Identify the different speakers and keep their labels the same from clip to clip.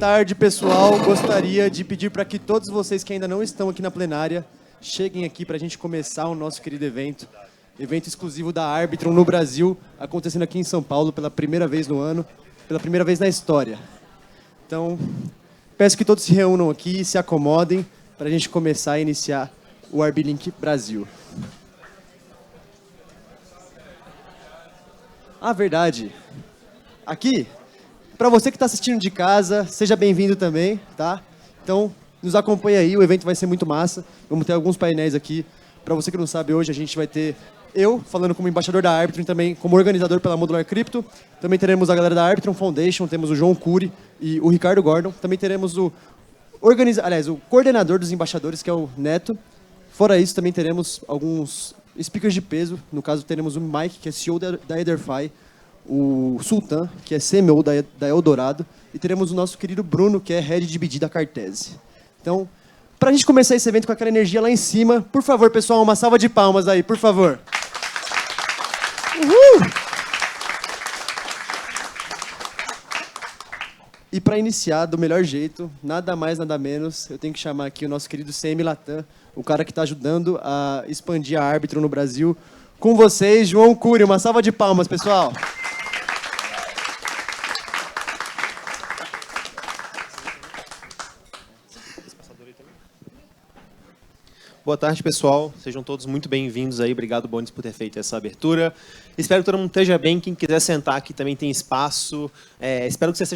Speaker 1: tarde, pessoal. Gostaria de pedir para que todos vocês que ainda não estão aqui na plenária cheguem aqui para a gente começar o nosso querido evento. Evento exclusivo da Arbitrum no Brasil, acontecendo aqui em São Paulo pela primeira vez no ano, pela primeira vez na história. Então, peço que todos se reúnam aqui, se acomodem para a gente começar a iniciar o Arbilink Brasil. Ah, verdade. Aqui, para você que está assistindo de casa, seja bem-vindo também, tá? Então, nos acompanhe aí, o evento vai ser muito massa. Vamos ter alguns painéis aqui. Para você que não sabe, hoje a gente vai ter eu falando como embaixador da Arbitrum e também como organizador pela Modular Crypto. Também teremos a galera da Arbitrum Foundation, temos o João Cury e o Ricardo Gordon. Também teremos o coordenador dos embaixadores, que é o Neto. Fora isso, também teremos alguns speakers de peso. No caso, teremos o Mike, que é CEO da Ederfy, o Sultan, que é CMO da Eldorado, e teremos o nosso querido Bruno, que é Head de BD da Cartese. Então, para a gente começar esse evento com aquela energia lá em cima, por favor, pessoal, uma salva de palmas aí, por favor. Uhul! E para iniciar do melhor jeito, nada mais, nada menos, eu tenho que chamar aqui o nosso querido CM Latam, o cara que está ajudando a expandir a Arbitrum no Brasil. Com vocês, João Cury, uma salva de palmas, pessoal.
Speaker 2: Boa tarde, pessoal. Sejam todos muito bem-vindos aí. Obrigado, Bonis, por ter feito essa abertura. Espero que todo mundo esteja bem. Quem quiser sentar aqui também tem espaço. Espero que vocês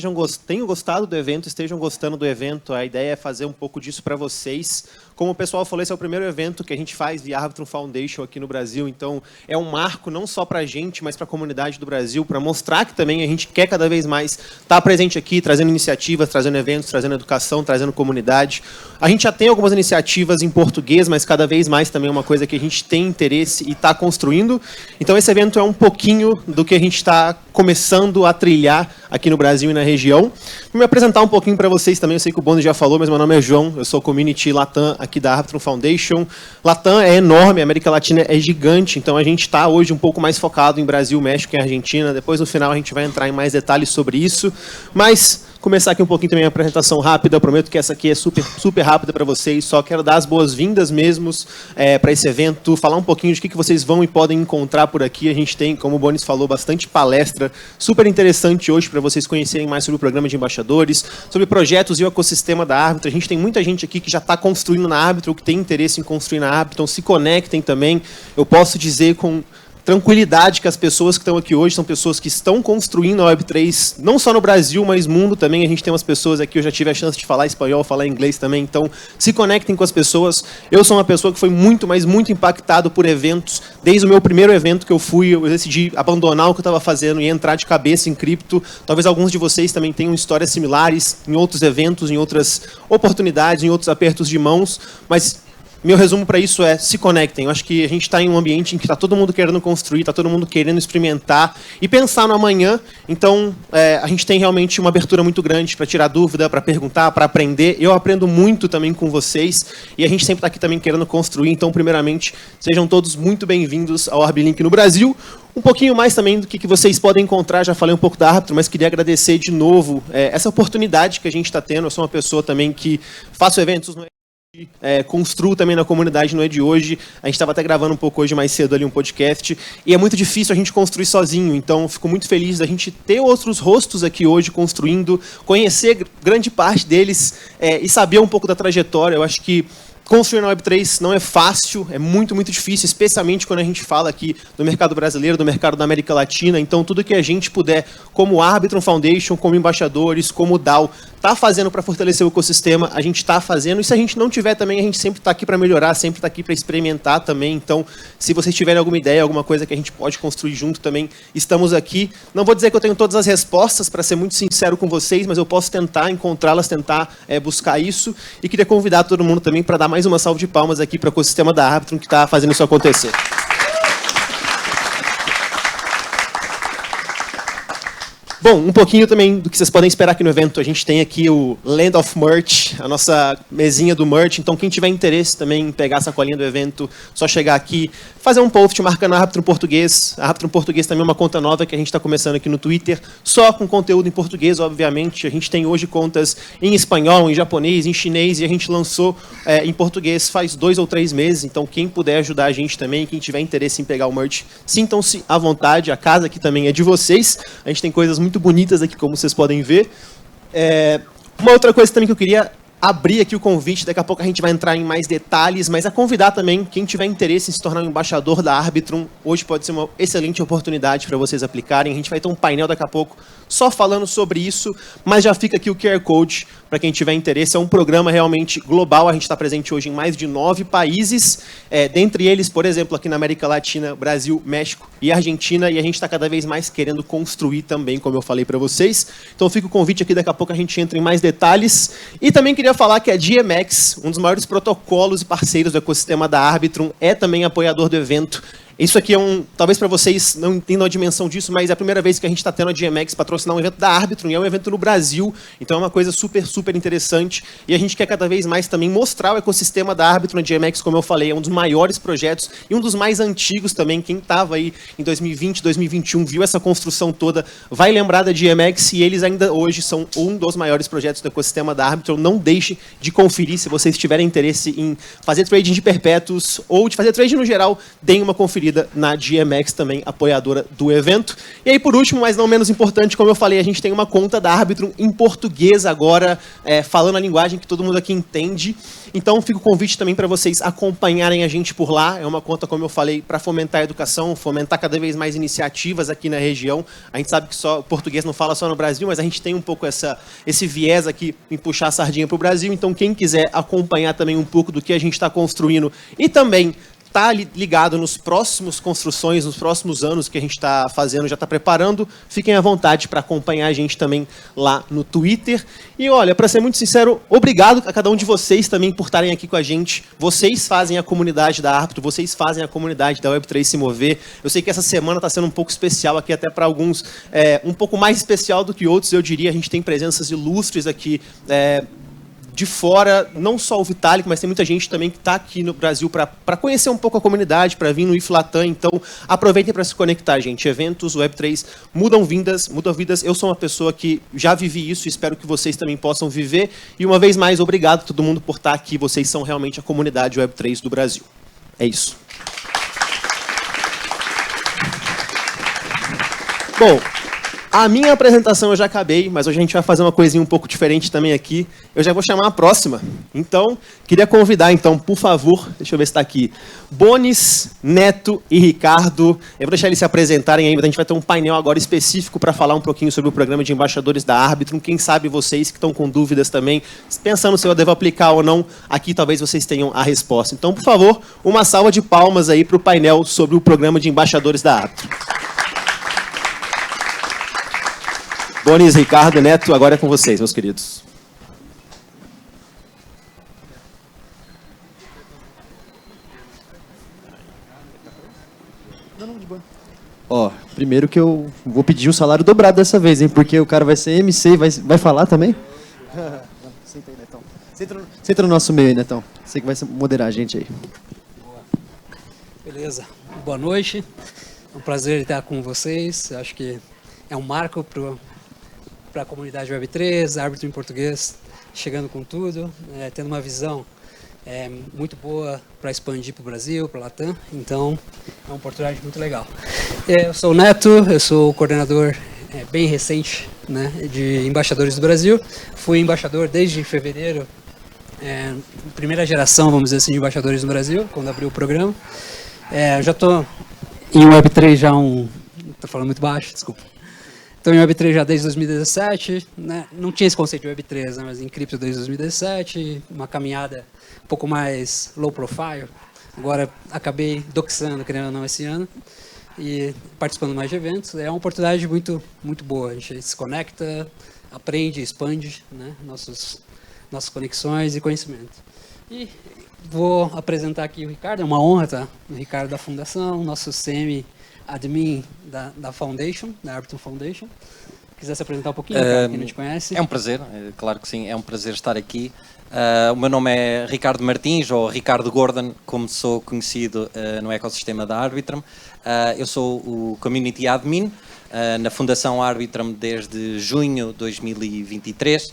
Speaker 2: tenham gostado do evento, estejam gostando do evento. A ideia é fazer um pouco disso para vocês. Como o pessoal falou, esse é o primeiro evento que a gente faz via Arbitrum Foundation aqui no Brasil. Então, é um marco não só para a gente, mas para a comunidade do Brasil, para mostrar que também a gente quer cada vez mais estar presente aqui, trazendo iniciativas, trazendo eventos, trazendo educação, trazendo comunidade. A gente já tem algumas iniciativas em português, mas cada vez mais também é uma coisa que a gente tem interesse e está construindo. Então, esse evento é um pouquinho do que a gente está começando a trilhar aqui no Brasil e na região. Vou me apresentar um pouquinho para vocês também. Eu sei que o Bono já falou, mas meu nome é João. Eu sou Community Latam aqui da Arbitrum Foundation. Latam é enorme, a América Latina é gigante, então a gente está hoje um pouco mais focado em Brasil, México e Argentina. Depois, no final, a gente vai entrar em mais detalhes sobre isso. Mas começar aqui um pouquinho também a apresentação rápida. Eu prometo que essa aqui é super rápida para vocês. Só quero dar as boas-vindas mesmo para esse evento, falar um pouquinho de que vocês vão e podem encontrar por aqui. A gente tem, como o Bonis falou, bastante palestra super interessante hoje para vocês conhecerem mais sobre o programa de embaixadores, sobre projetos e o ecossistema da Arbitrum. A gente tem muita gente aqui que já está construindo na Arbitrum, que tem interesse em construir na Arbitrum. Se conectem também. Eu posso dizer com tranquilidade que as pessoas que estão aqui hoje são pessoas que estão construindo a Web3, não só no Brasil, mas mundo também. A gente tem umas pessoas aqui, eu já tive a chance de falar espanhol, falar inglês também, então se conectem com as pessoas. Eu sou uma pessoa que foi muito, mas muito impactado por eventos. Desde o meu primeiro evento que eu fui, eu decidi abandonar o que eu estava fazendo e entrar de cabeça em cripto. Talvez alguns de vocês também tenham histórias similares em outros eventos, em outras oportunidades, em outros apertos de mãos, mas meu resumo para isso é: se conectem. Eu acho que a gente está em um ambiente em que está todo mundo querendo construir, está todo mundo querendo experimentar e pensar no amanhã. Então, a gente tem realmente uma abertura muito grande para tirar dúvida, para perguntar, para aprender. Eu aprendo muito também com vocês e a gente sempre está aqui também querendo construir. Então, primeiramente, sejam todos muito bem-vindos ao Arbilink no Brasil. Um pouquinho mais também do que vocês podem encontrar, já falei um pouco da Arbitrum, mas queria agradecer de novo essa oportunidade que a gente está tendo. Eu sou uma pessoa também que faço eventos no construo também na comunidade, não é de hoje. A gente estava até gravando um pouco hoje mais cedo ali um podcast, e é muito difícil a gente construir sozinho, então fico muito feliz da gente ter outros rostos aqui hoje construindo, conhecer grande parte deles e saber um pouco da trajetória. Eu acho que construir na Web3 não é fácil, é muito, muito difícil, especialmente quando a gente fala aqui do mercado brasileiro, do mercado da América Latina. Então, tudo que a gente puder, como Arbitrum Foundation, como embaixadores, como DAO, está fazendo para fortalecer o ecossistema, a gente está fazendo. E se a gente não tiver também, a gente sempre está aqui para melhorar, sempre está aqui para experimentar também. Então, se vocês tiverem alguma ideia, alguma coisa que a gente pode construir junto também, estamos aqui. Não vou dizer que eu tenho todas as respostas, para ser muito sincero com vocês, mas eu posso tentar encontrá-las, tentar buscar isso. E queria convidar todo mundo também para dar mais uma salva de palmas aqui para o ecossistema da Arbitrum, que está fazendo isso acontecer. Bom, um pouquinho também do que vocês podem esperar aqui no evento. A gente tem aqui o Land of Merch, a nossa mesinha do merch. Então, quem tiver interesse também em pegar a sacolinha do evento, só chegar aqui, fazer um post marcando a Árbitro Português. A Árbitro Português também é uma conta nova que a gente está começando aqui no Twitter, só com conteúdo em português, obviamente. A gente tem hoje contas em espanhol, em japonês, em chinês, e a gente lançou em português faz 2 ou 3 meses. Então, quem puder ajudar a gente também, quem tiver interesse em pegar o merch, sintam-se à vontade. A casa aqui também é de vocês. A gente tem coisas muito bonitas aqui, como vocês podem ver. Uma outra coisa também que eu queria abrir aqui o convite, daqui a pouco a gente vai entrar em mais detalhes, mas a convidar também, quem tiver interesse em se tornar um embaixador da Arbitrum, hoje pode ser uma excelente oportunidade para vocês aplicarem. A gente vai ter um painel daqui a pouco só falando sobre isso, mas já fica aqui o QR Code para quem tiver interesse. É um programa realmente global, a gente está presente hoje em mais de 9 países, dentre eles, por exemplo, aqui na América Latina, Brasil, México e Argentina, e a gente está cada vez mais querendo construir também, como eu falei para vocês. Então fica o convite aqui, daqui a pouco a gente entra em mais detalhes. E também queria falar que a GMX, um dos maiores protocolos e parceiros do ecossistema da Arbitrum, é também apoiador do evento. Isso aqui é talvez para vocês não entendam a dimensão disso, mas é a primeira vez que a gente está tendo a GMX patrocinar um evento da Arbitrum, e é um evento no Brasil, então é uma coisa super, super interessante, e a gente quer cada vez mais também mostrar o ecossistema da Arbitrum. A GMX, como eu falei, é um dos maiores projetos e um dos mais antigos também. Quem estava aí em 2020, 2021, viu essa construção toda, vai lembrar da GMX, e eles ainda hoje são um dos maiores projetos do ecossistema da Arbitrum. Não deixe de conferir, se vocês tiverem interesse em fazer trading de perpétuos ou de fazer trading no geral, deem uma conferida na GMX, também apoiadora do evento. E aí, por último, mas não menos importante, como eu falei, a gente tem uma conta da Arbitrum em português agora, falando a linguagem que todo mundo aqui entende. Então, fica o convite também para vocês acompanharem a gente por lá. É uma conta, como eu falei, para fomentar a educação, fomentar cada vez mais iniciativas aqui na região. A gente sabe que só o português não fala só no Brasil, mas a gente tem um pouco esse viés aqui em puxar a sardinha para o Brasil. Então, quem quiser acompanhar também um pouco do que a gente está construindo e também está ligado nos próximos construções, nos próximos anos que a gente está fazendo, já está preparando, fiquem à vontade para acompanhar a gente também lá no Twitter. E olha, para ser muito sincero, obrigado a cada um de vocês também por estarem aqui com a gente. Vocês fazem a comunidade da Arbitrum, vocês fazem a comunidade da Web3 se mover. Eu sei que essa semana está sendo um pouco especial aqui, até para alguns, um pouco mais especial do que outros, eu diria. A gente tem presenças ilustres aqui, de fora, não só o Vitalik, mas tem muita gente também que está aqui no Brasil para conhecer um pouco a comunidade, para vir no IFLATAM. Então, aproveitem para se conectar, gente. Eventos, Web3, mudam vidas. Eu sou uma pessoa que já vivi isso e espero que vocês também possam viver. E, uma vez mais, obrigado a todo mundo por estar aqui. Vocês são realmente a comunidade Web3 do Brasil. É isso. Bom, a minha apresentação eu já acabei, mas hoje a gente vai fazer uma coisinha um pouco diferente também aqui. Eu já vou chamar a próxima. Então, queria convidar, então, por favor, deixa eu ver se está aqui, Bonis, Neto e Ricardo. Eu vou deixar eles se apresentarem aí, mas a gente vai ter um painel agora específico para falar um pouquinho sobre o programa de embaixadores da Arbitrum. Quem sabe vocês que estão com dúvidas também, pensando se eu devo aplicar ou não, aqui talvez vocês tenham a resposta. Então, por favor, uma salva de palmas aí para o painel sobre o programa de embaixadores da Arbitrum. Bonis, Ricardo, Neto, agora é com vocês, meus queridos.
Speaker 1: Primeiro que eu vou pedir um salário dobrado dessa vez, hein? Porque o cara vai ser MC e vai falar também? Senta aí, Netão. Senta no nosso meio aí, Netão. Você que vai moderar a gente aí.
Speaker 3: Beleza. Boa noite. É um prazer estar com vocês. Acho que é um marco para a comunidade Web3, árbitro em português, chegando com tudo, tendo uma visão muito boa para expandir para o Brasil, para a Latam. Então, é uma oportunidade muito legal. Eu sou o Neto, eu sou o coordenador bem recente, né, de embaixadores do Brasil. Fui embaixador desde fevereiro, primeira geração, vamos dizer assim, de embaixadores no Brasil, quando abriu o programa. Já estou em Web3 já estou falando muito baixo, desculpa. Estou em Web3 já desde 2017, né? Não tinha esse conceito de Web3, né? Mas em cripto desde 2017, uma caminhada um pouco mais low profile. Agora acabei doxando, querendo ou não, esse ano, e participando mais de eventos. É uma oportunidade muito, muito boa. A gente se conecta, aprende, expande, né? Nossas conexões e conhecimento. E vou apresentar aqui o Ricardo, é uma honra, tá? O Ricardo da Fundação, nosso CM admin da Foundation, da Arbitrum Foundation. quiser se apresentar um pouquinho, para quem não te conhece.
Speaker 4: É um prazer, claro que sim, é um prazer estar aqui. O meu nome é Ricardo Martins, ou Ricardo Gordon, como sou conhecido no ecossistema da Arbitrum. Eu sou o Community Admin na Fundação Arbitrum desde junho de 2023.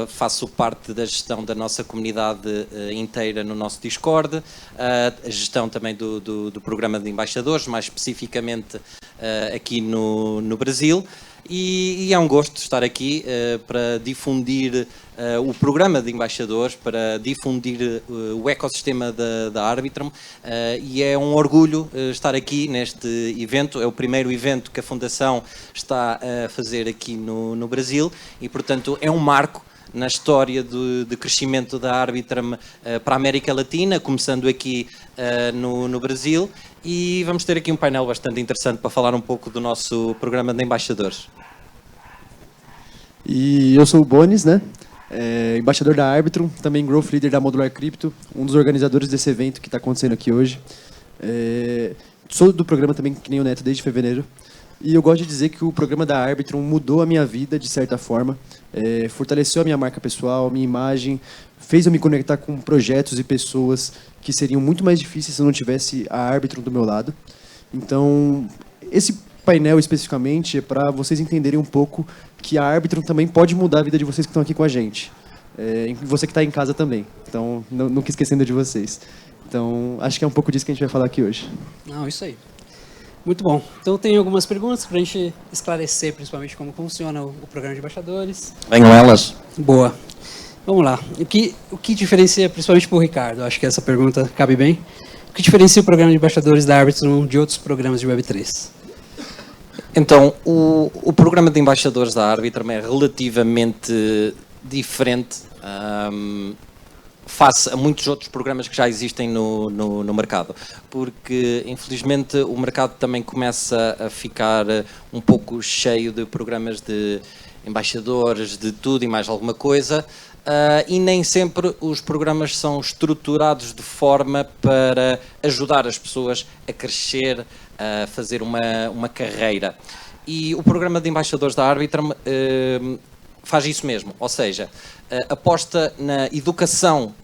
Speaker 4: Faço parte da gestão da nossa comunidade inteira no nosso Discord, a gestão também do programa de embaixadores, mais especificamente aqui no Brasil. E é um gosto estar aqui para difundir o programa de embaixadores, para difundir o ecossistema da Arbitrum, e é um orgulho estar aqui neste evento. É o primeiro evento que a Fundação está a fazer aqui no Brasil e, portanto, é um marco na história de crescimento da Arbitrum para a América Latina, começando aqui no Brasil, e vamos ter aqui um painel bastante interessante para falar um pouco do nosso programa de embaixadores.
Speaker 1: E eu sou o Bonis, né? Embaixador da Arbitrum, também Growth Leader da Modular Crypto, um dos organizadores desse evento que está acontecendo aqui hoje. Sou do programa também, que nem o Neto, desde fevereiro. E eu gosto de dizer que o programa da Arbitrum mudou a minha vida, de certa forma. Fortaleceu a minha marca pessoal, a minha imagem, fez eu me conectar com projetos e pessoas que seriam muito mais difíceis se eu não tivesse a Arbitrum do meu lado. Então, esse painel especificamente é para vocês entenderem um pouco que a Arbitrum também pode mudar a vida de vocês que estão aqui com a gente. E você que está em casa também. Então, nunca esquecendo de vocês. Então, acho que é um pouco disso que a gente vai falar aqui hoje.
Speaker 3: Não, isso aí. Muito bom. Então, tem algumas perguntas para a gente esclarecer, principalmente, como funciona o programa de embaixadores.
Speaker 4: Venham elas.
Speaker 3: Boa. Vamos lá. O que diferencia, principalmente para o Ricardo, acho que essa pergunta cabe bem, o que diferencia o programa de embaixadores da Arbitrum de outros programas de Web3?
Speaker 4: Então, o programa de embaixadores da Arbitrum é relativamente diferente face a muitos outros programas que já existem no mercado, porque infelizmente o mercado também começa a ficar um pouco cheio de programas de embaixadores, de tudo e mais alguma coisa, e nem sempre os programas são estruturados de forma para ajudar as pessoas a crescer, a fazer uma carreira. E o programa de embaixadores da Arbitrum faz isso mesmo, ou seja, aposta na educação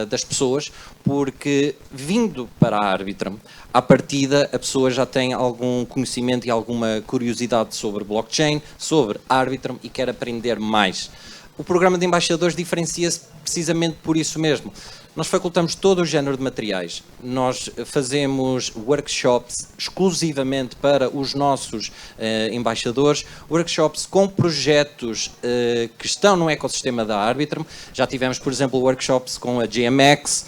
Speaker 4: das pessoas, porque vindo para a Arbitrum, à partida a pessoa já tem algum conhecimento e alguma curiosidade sobre blockchain, sobre Arbitrum e quer aprender mais. O programa de embaixadores diferencia-se precisamente por isso mesmo. Nós facultamos todo o género de materiais. Nós fazemos workshops exclusivamente para os nossos embaixadores, workshops com projetos que estão no ecossistema da Arbitrum. Já tivemos, por exemplo, workshops com a GMX,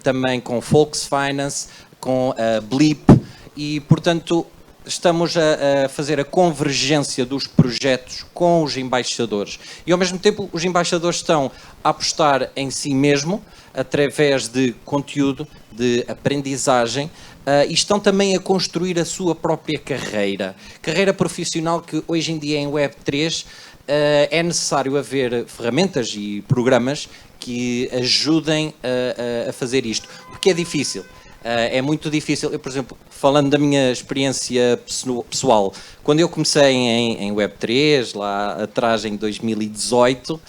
Speaker 4: também com Folks Finance, com a Blip, e, portanto, estamos a fazer a convergência dos projetos com os embaixadores. E, ao mesmo tempo, os embaixadores estão a apostar em si mesmo, através de conteúdo, de aprendizagem, e estão também a construir a sua própria carreira. Carreira profissional que, hoje em dia, em Web3, é necessário haver ferramentas e programas que ajudem a fazer isto. Porque é difícil. É muito difícil. Eu, por exemplo, falando da minha experiência pessoal, quando eu comecei em Web3, lá atrás em 2018,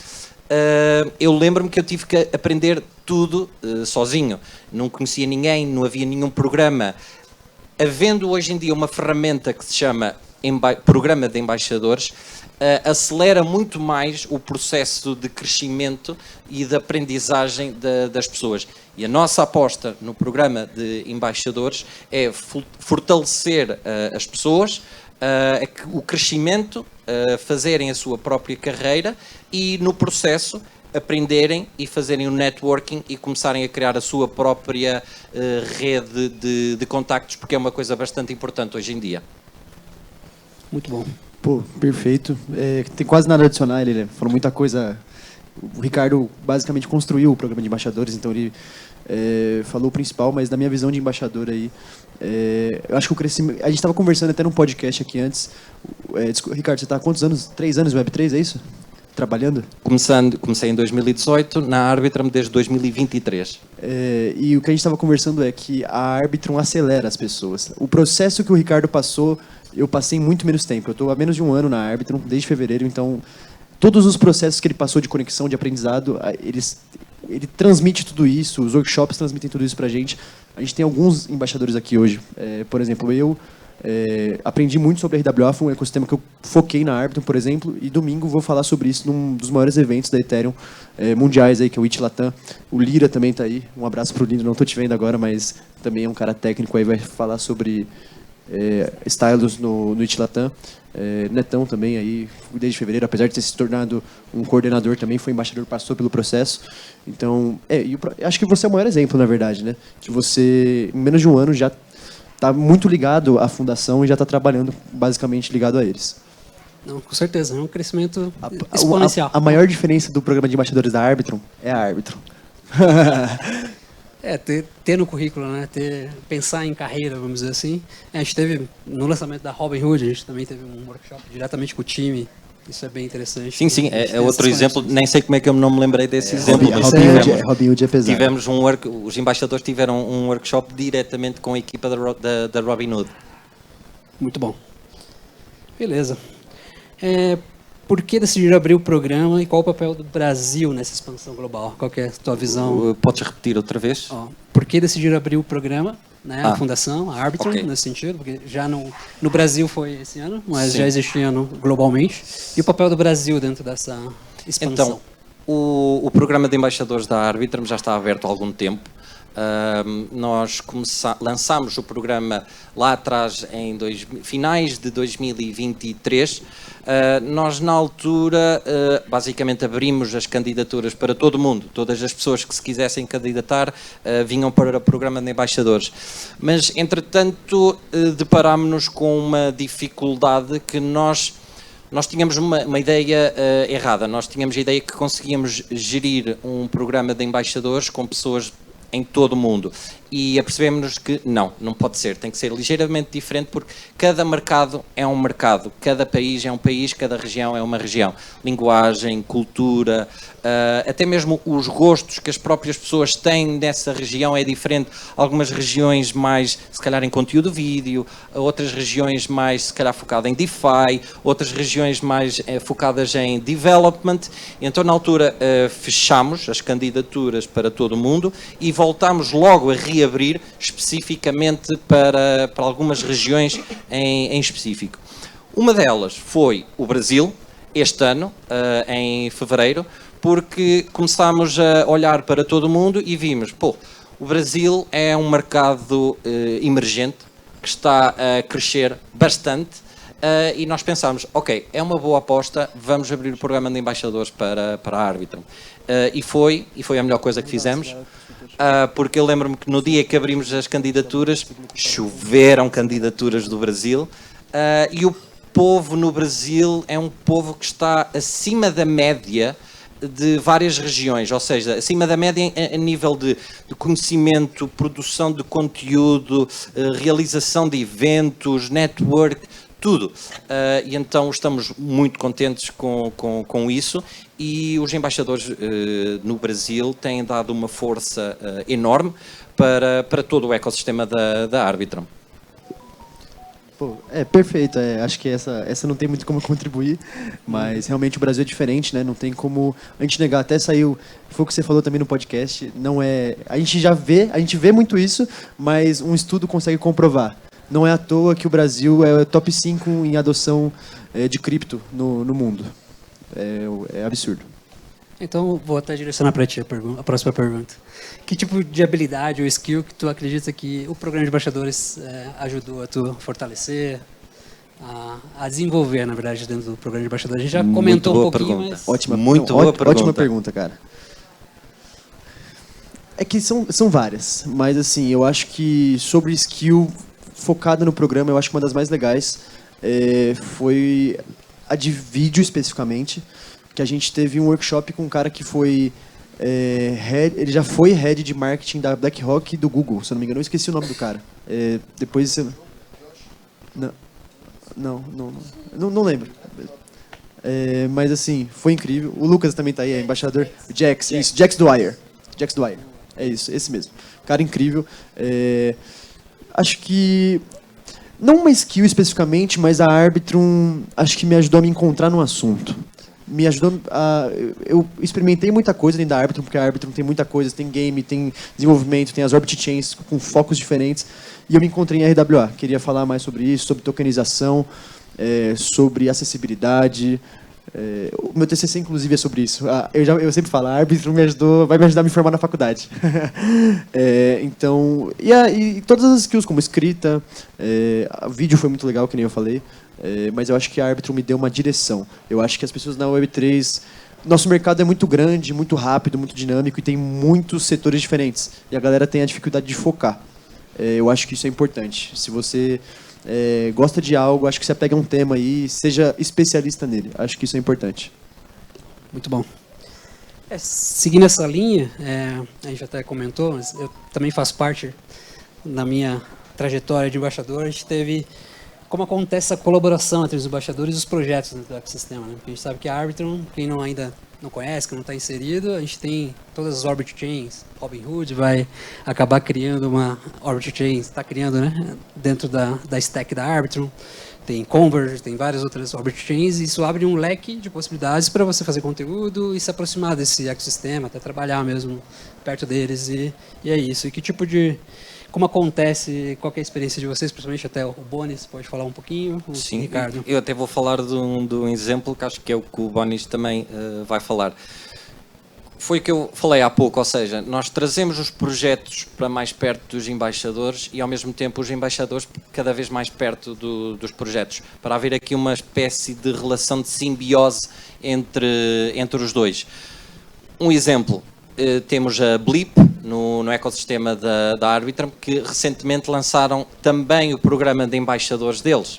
Speaker 4: eu lembro-me que eu tive que aprender tudo sozinho. Não conhecia ninguém, não havia nenhum programa. Havendo hoje em dia uma ferramenta que se chama Programa de Embaixadores, acelera muito mais o processo de crescimento e de aprendizagem das pessoas. E a nossa aposta no programa de embaixadores é fortalecer as pessoas, o crescimento, fazerem a sua própria carreira e, no processo, aprenderem e fazerem o networking e começarem a criar a sua própria rede de contactos, porque é uma coisa bastante importante hoje em dia.
Speaker 3: Muito bom.
Speaker 1: Pô, perfeito. Tem quase nada a adicionar, ele falou muita coisa. O Ricardo basicamente construiu o programa de embaixadores, então ele falou o principal, mas na minha visão de embaixador aí, eu acho que o crescimento... A gente estava conversando até num podcast aqui antes. Ricardo, você está há quantos anos? 3 anos no Web3, é isso? Trabalhando?
Speaker 4: Comecei em 2018, na Arbitrum desde 2023.
Speaker 1: E o que a gente estava conversando é que a Arbitrum acelera as pessoas. O processo que o Ricardo passou eu passei muito menos tempo. Eu estou há menos de um ano na Arbitrum, desde fevereiro, então todos os processos que ele passou de conexão, de aprendizado, ele transmite tudo isso, os workshops transmitem tudo isso para a gente. A gente tem alguns embaixadores aqui hoje. Por exemplo, eu aprendi muito sobre a RWA, foi um ecossistema que eu foquei na Arbitrum, por exemplo, e domingo vou falar sobre isso num dos maiores eventos da Ethereum mundiais, aí, que é o Itlatam. O Lira também está aí. Um abraço para o Lira, não estou te vendo agora, mas também é um cara técnico, aí vai falar sobre Stylus no Itlatam. Netão também, aí, desde fevereiro, apesar de ter se tornado um coordenador também, foi embaixador, passou pelo processo. Então, acho que você é o maior exemplo, na verdade, né? Que você, em menos de um ano, já está muito ligado à fundação e já está trabalhando basicamente ligado a eles.
Speaker 3: Não, com certeza, é um crescimento exponencial.
Speaker 1: A maior diferença do programa de embaixadores da Arbitrum é a Arbitrum.
Speaker 3: Ter no currículo, né? Pensar em carreira, vamos dizer assim. A gente teve, no lançamento da Robinhood, a gente também teve um workshop diretamente com o time. Isso é bem interessante.
Speaker 4: Sim, é outro exemplo. Nem sei como é que eu não me lembrei desse exemplo.
Speaker 1: Robinhood é pesado.
Speaker 4: Os embaixadores tiveram um workshop diretamente com a equipa da Robinhood.
Speaker 3: Muito bom. Beleza. Por que decidir abrir o programa e qual o papel do Brasil nessa expansão global? Qual que é a tua visão?
Speaker 4: Podes repetir outra vez?
Speaker 3: Por que decidir abrir o programa, né, a fundação, a Arbitrum, nesse sentido? Porque já no Brasil foi esse ano, mas já existia globalmente. E o papel do Brasil dentro dessa expansão?
Speaker 4: Então, o programa de embaixadores da Arbitrum já está aberto há algum tempo. Nós lançámos o programa lá atrás, em finais de 2023. Nós, na altura, basicamente abrimos as candidaturas para todo mundo. Todas as pessoas que se quisessem candidatar vinham para o programa de embaixadores. Mas, entretanto, deparámos-nos com uma dificuldade que nós tínhamos uma ideia errada. Nós tínhamos a ideia que conseguíamos gerir um programa de embaixadores com pessoas em todo o mundo. E apercebemos-nos que não pode ser. Tem que ser ligeiramente diferente, porque cada mercado é um mercado, cada país é um país, cada região é uma região. Linguagem, cultura, até mesmo os gostos que as próprias pessoas têm nessa região é diferente. Algumas regiões mais, se calhar, em conteúdo vídeo, outras regiões mais, se calhar, focadas em DeFi, outras regiões mais focadas em development. Então, na altura, fechamos as candidaturas para todo o mundo e voltámos logo a reabrir especificamente para algumas regiões em específico. Uma delas foi o Brasil, este ano, em fevereiro, porque começámos a olhar para todo o mundo e vimos, o Brasil é um mercado emergente, que está a crescer bastante, e nós pensámos, é uma boa aposta, vamos abrir o programa de embaixadores para a Arbitrum. E foi a melhor coisa que fizemos. Porque eu lembro-me que no dia que abrimos as candidaturas, choveram candidaturas do Brasil, e o povo no Brasil é um povo que está acima da média de várias regiões, ou seja, acima da média a nível de conhecimento, produção de conteúdo, realização de eventos, network, tudo. E então estamos muito contentes com isso, e os embaixadores no Brasil têm dado uma força enorme para todo o ecossistema da Arbitrum.
Speaker 1: Perfeito. Acho que essa não tem muito como contribuir, mas realmente o Brasil é diferente, né? Não tem como a gente negar. Até saiu, foi o que você falou também no podcast, não é... A gente vê muito isso, mas um estudo consegue comprovar. Não é à toa que o Brasil é o top 5 em adoção de cripto no mundo. É absurdo.
Speaker 3: Então, vou até direcionar para ti a próxima pergunta. Que tipo de habilidade ou skill que tu acredita que o programa de embaixadores ajudou a tu fortalecer, a desenvolver, na verdade, dentro do programa de embaixadores? A gente já comentou um pouquinho,
Speaker 4: pergunta.
Speaker 3: mas...
Speaker 1: Ótima pergunta, cara. É que são várias, mas assim, eu acho que sobre skill focada no programa, eu acho que uma das mais legais foi a de vídeo especificamente, que a gente teve um workshop com um cara que foi ele já foi head de marketing da BlackRock e do Google, se eu não me engano. Eu esqueci o nome do cara. Depois você... Não lembro. Mas assim, foi incrível. O Lucas também tá aí, embaixador. Jax Dwyer. É isso, esse mesmo. Cara incrível. Acho que não uma skill especificamente, mas a Arbitrum acho que me ajudou a me encontrar no assunto. Me ajudou a... Eu experimentei muita coisa dentro da Arbitrum, porque a Arbitrum tem muita coisa, tem game, tem desenvolvimento, tem as Orbit Chains com focos diferentes, e eu me encontrei em RWA. Queria falar mais sobre isso, sobre tokenização, sobre acessibilidade. O meu TCC, inclusive, é sobre isso. Eu sempre falo, a Arbitrum vai me ajudar a me formar na faculdade. Então, e todas as skills, como escrita, vídeo foi muito legal, que nem eu falei, mas eu acho que a Arbitrum me deu uma direção. Eu acho que as pessoas na Web3... Nosso mercado é muito grande, muito rápido, muito dinâmico, e tem muitos setores diferentes. E a galera tem a dificuldade de focar. Eu acho que isso é importante. Se você... gosta de algo, acho que você pega um tema aí, seja especialista nele. Acho que isso é importante.
Speaker 3: Muito bom. Seguindo essa linha, a gente até comentou, mas eu também faço parte, na minha trajetória de embaixador, a gente teve como acontece a colaboração entre os embaixadores e os projetos dentro do ecossistema. Né? Porque a gente sabe que a Arbitrum, quem ainda não conhece, que não está inserido, a gente tem todas as Orbit Chains. Robinhood vai acabar criando uma Orbit Chain, está criando, né, dentro da stack da Arbitrum. Tem Converge, tem várias outras Orbit Chains, e isso abre um leque de possibilidades para você fazer conteúdo e se aproximar desse ecossistema, até trabalhar mesmo perto deles, e é isso. E que tipo de... Como acontece, qual é a experiência de vocês, principalmente até o Bonis, pode falar um pouquinho?
Speaker 4: Sim,
Speaker 3: Ricardo.
Speaker 4: Eu até vou falar de um exemplo que acho que é o que o Bonis também vai falar. Foi o que eu falei há pouco, ou seja, nós trazemos os projetos para mais perto dos embaixadores e ao mesmo tempo os embaixadores cada vez mais perto dos projetos, para haver aqui uma espécie de relação de simbiose entre os dois. Um exemplo, temos a Blip no ecossistema da Arbitrum, que recentemente lançaram também o programa de embaixadores deles.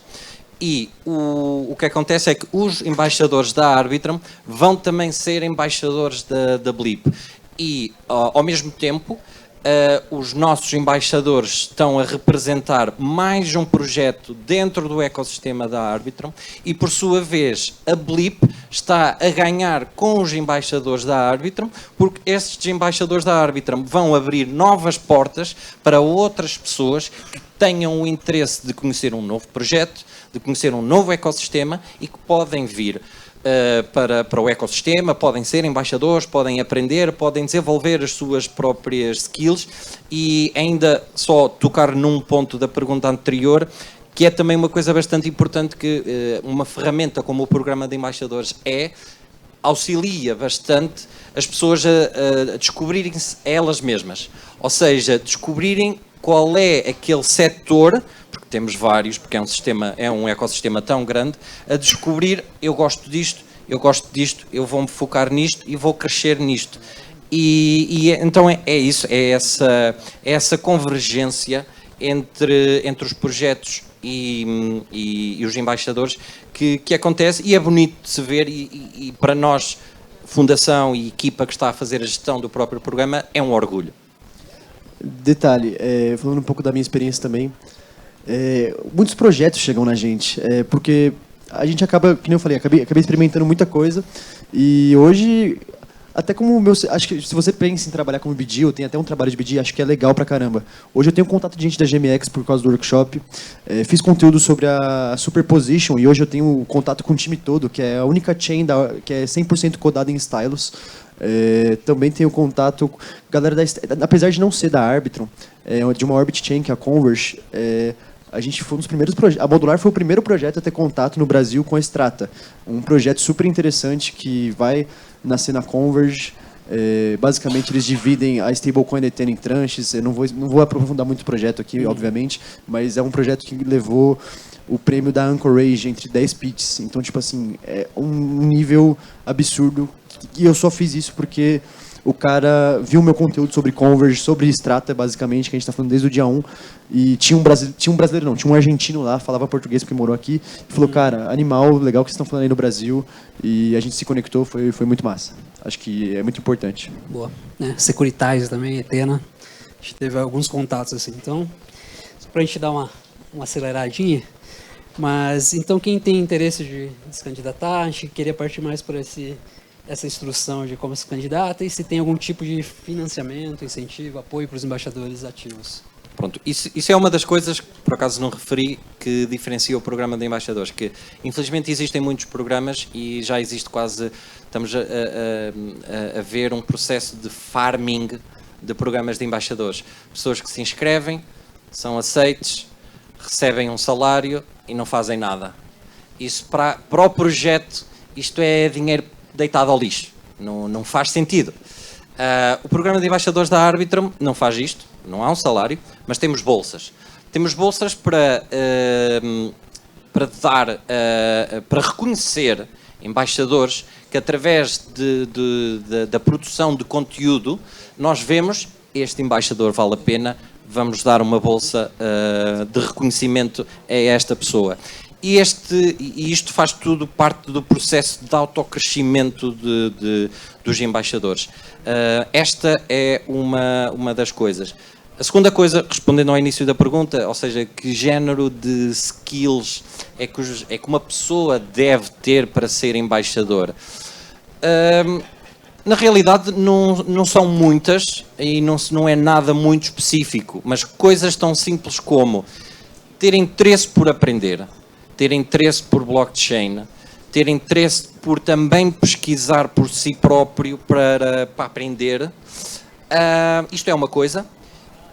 Speaker 4: E o que acontece é que os embaixadores da Arbitrum vão também ser embaixadores da Blip. E, ao mesmo tempo, os nossos embaixadores estão a representar mais um projeto dentro do ecossistema da Arbitrum e, por sua vez, a Blip está a ganhar com os embaixadores da Arbitrum, porque estes embaixadores da Arbitrum vão abrir novas portas para outras pessoas que tenham o interesse de conhecer um novo projeto, de conhecer um novo ecossistema e que podem vir para o ecossistema, podem ser embaixadores, podem aprender, podem desenvolver as suas próprias skills. E ainda só tocar num ponto da pergunta anterior, que é também uma coisa bastante importante, que uma ferramenta como o programa de embaixadores auxilia bastante as pessoas a descobrirem-se elas mesmas. Ou seja, descobrirem qual é aquele setor, porque temos vários, porque é um ecossistema tão grande, a descobrir: eu gosto disto, eu vou-me focar nisto e vou crescer nisto. E então é isso, é essa convergência entre os projetos e os embaixadores que acontece, e é bonito de se ver, e para nós, fundação e equipa que está a fazer a gestão do próprio programa, é um orgulho.
Speaker 1: Detalhe, falando um pouco da minha experiência também, muitos projetos chegam na gente, porque a gente acaba, como eu falei, acabei experimentando muita coisa, e hoje, até como acho que se você pensa em trabalhar como BD, ou tem até um trabalho de BD, acho que é legal pra caramba. Hoje eu tenho contato de gente da GMX por causa do workshop, fiz conteúdo sobre a Superposition, e hoje eu tenho contato com o time todo, que é a única chain que é 100% codada em Stylus. Também tenho contato com galera apesar de não ser da Arbitrum, de uma Orbit Chain, que é a Converge. A gente foi um dos primeiros projetos. A Modular foi o primeiro projeto a ter contato no Brasil com a Strata, um projeto super interessante que vai nascer na Converge. Basicamente eles dividem a stablecoin Ethereum em tranches. Eu não vou aprofundar muito o projeto aqui, obviamente, mas é um projeto que levou o prêmio da Anchorage entre 10 pitches. Então, tipo assim, é um nível absurdo. E eu só fiz isso porque o cara viu meu conteúdo sobre Converge, sobre Strata, basicamente, que a gente está falando desde o dia 1. E tinha um brasileiro, não, tinha um argentino lá, falava português porque morou aqui, e falou: cara, animal, legal que vocês estão falando aí no Brasil. E a gente se conectou, foi muito massa. Acho que é muito importante.
Speaker 3: Boa. Securitize também, Etena. A gente teve alguns contatos assim. Então, para a gente dar uma aceleradinha. Mas, então, quem tem interesse de se candidatar, a gente queria partir mais por essa instrução de como se candidata e se tem algum tipo de financiamento, incentivo, apoio para os embaixadores ativos.
Speaker 4: Pronto, isso é uma das coisas que, por acaso, não referi, que diferencia o programa de embaixadores, que infelizmente existem muitos programas e já existe quase, estamos a ver um processo de farming de programas de embaixadores. Pessoas que se inscrevem, são aceites, recebem um salário e não fazem nada. Isso para o projeto, isto é dinheiro deitado ao lixo, não faz sentido. O programa de embaixadores da Arbitrum não faz isto, não há um salário, mas temos bolsas. Temos bolsas para reconhecer embaixadores que, através da produção de conteúdo, nós vemos este embaixador vale a pena, vamos dar uma bolsa de reconhecimento a esta pessoa. E isto faz tudo parte do processo de autocrescimento dos embaixadores. Esta é uma das coisas. A segunda coisa, respondendo ao início da pergunta, ou seja, que género de skills é que uma pessoa deve ter para ser embaixador? Na realidade, não são muitas e não é nada muito específico, mas coisas tão simples como ter interesse por aprender, ter interesse por blockchain, ter interesse por também pesquisar por si próprio para aprender. Isto é uma coisa.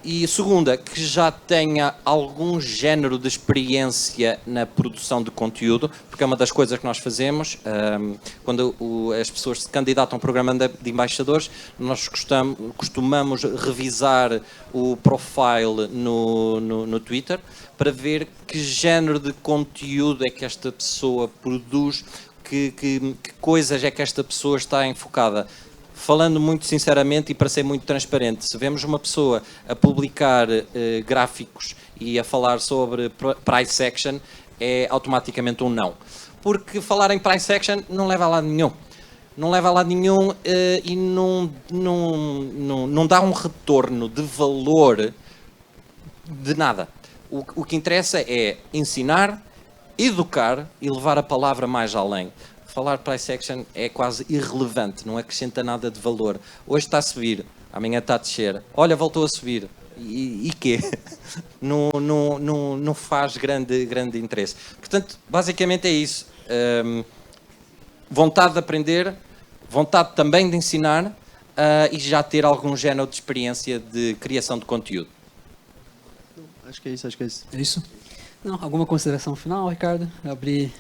Speaker 4: E segunda, que já tenha algum género de experiência na produção de conteúdo, porque é uma das coisas que nós fazemos. Quando as pessoas se candidatam a um programa de embaixadores, nós costumamos revisar o profile no Twitter para ver que género de conteúdo é que esta pessoa produz, que coisas é que esta pessoa está enfocada. Falando muito sinceramente e para ser muito transparente, se vemos uma pessoa a publicar gráficos e a falar sobre price action, é automaticamente um não. Porque falar em price action não leva a lado nenhum. Não leva a lado nenhum e não dá um retorno de valor de nada. O que interessa é ensinar, educar e levar a palavra mais além. Falar price action é quase irrelevante, não acrescenta nada de valor. Hoje está a subir, amanhã está a descer. Olha, voltou a subir. E quê? Não faz grande interesse. Portanto, basicamente é isso. Vontade de aprender, vontade também de ensinar e já ter algum género de experiência de criação de conteúdo.
Speaker 1: Acho que é isso.
Speaker 3: É isso? Não, alguma consideração final, Ricardo? Abrir...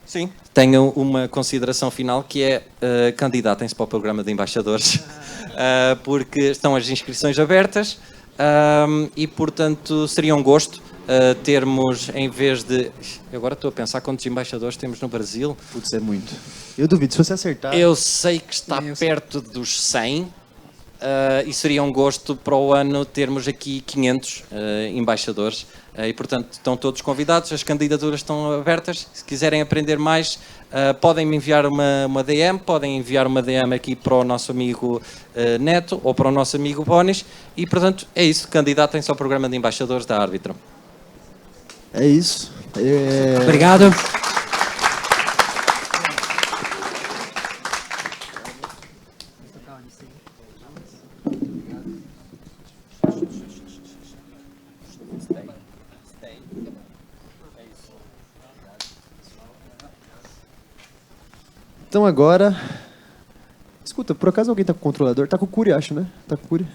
Speaker 4: Sim. Tenho uma consideração final que é candidatem-se para o programa de embaixadores porque estão as inscrições abertas e, portanto, seria um gosto termos, em vez de... Agora estou a pensar quantos embaixadores temos no Brasil.
Speaker 1: Putz, é muito. Eu duvido, se você acertar...
Speaker 4: Eu sei que está perto dos 100 e seria um gosto para o ano termos aqui 500 embaixadores. E, portanto, estão todos convidados, as candidaturas estão abertas. Se quiserem aprender mais, podem me enviar uma DM, podem enviar uma DM aqui para o nosso amigo Neto ou para o nosso amigo Bonis. E, portanto, é isso. Candidatem-se ao programa de embaixadores da Arbitrum.
Speaker 1: É isso.
Speaker 3: Obrigado.
Speaker 1: Então agora... Escuta, por acaso alguém tá com o controlador? Tá com o Curi, acho, né? Tá com o Curi.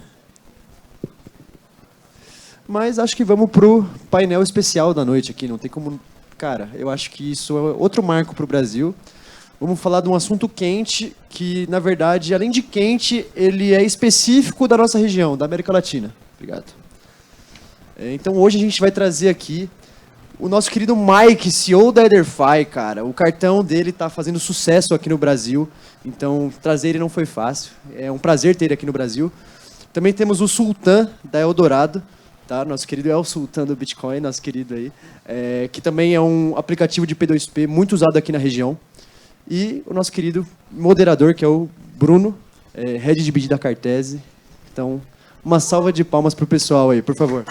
Speaker 1: Mas acho que vamos pro painel especial da noite aqui. Não tem como... Cara, eu acho que isso é outro marco pro Brasil. Vamos falar de um assunto quente que, na verdade, além de quente, ele é específico da nossa região, da América Latina. Obrigado. Então hoje a gente vai trazer aqui o nosso querido Mike, CEO da Ederfy, cara. O cartão dele tá fazendo sucesso aqui no Brasil. Então, trazer ele não foi fácil. É um prazer ter ele aqui no Brasil. Também temos o Sultan da Eldorado, tá? Nosso querido El Sultan do Bitcoin, nosso querido aí. Que também é um aplicativo de P2P muito usado aqui na região. E o nosso querido moderador, que é o Bruno, Head de BD da Cartese. Então, uma salva de palmas pro pessoal aí, por favor.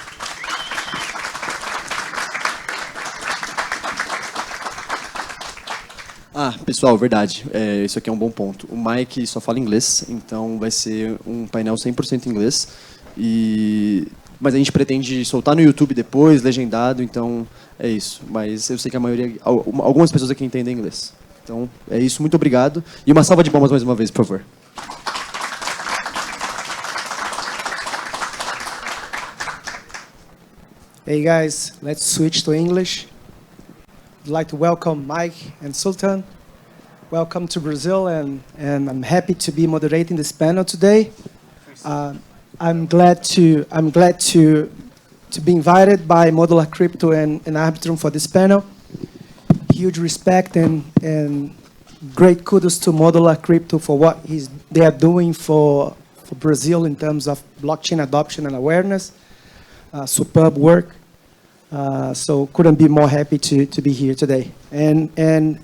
Speaker 1: Pessoal, verdade. Isso aqui é um bom ponto. O Mike só fala inglês, então vai ser um painel 100% inglês. E mas a gente pretende soltar no YouTube depois, legendado, então é isso. Mas eu sei que a maioria, algumas pessoas aqui entendem inglês. Então é isso, muito obrigado. E uma salva de palmas mais uma vez, por favor.
Speaker 5: Hey guys, let's switch to English. I'd like to welcome Mike and Sultan. Welcome to Brazil, and I'm happy to be moderating this panel today. I'm glad to be invited by Modular Crypto and Arbitrum for this panel. Huge respect and great kudos to Modular Crypto for what they are doing for Brazil in terms of blockchain adoption and awareness. Superb work. So couldn't be more happy to be here today. And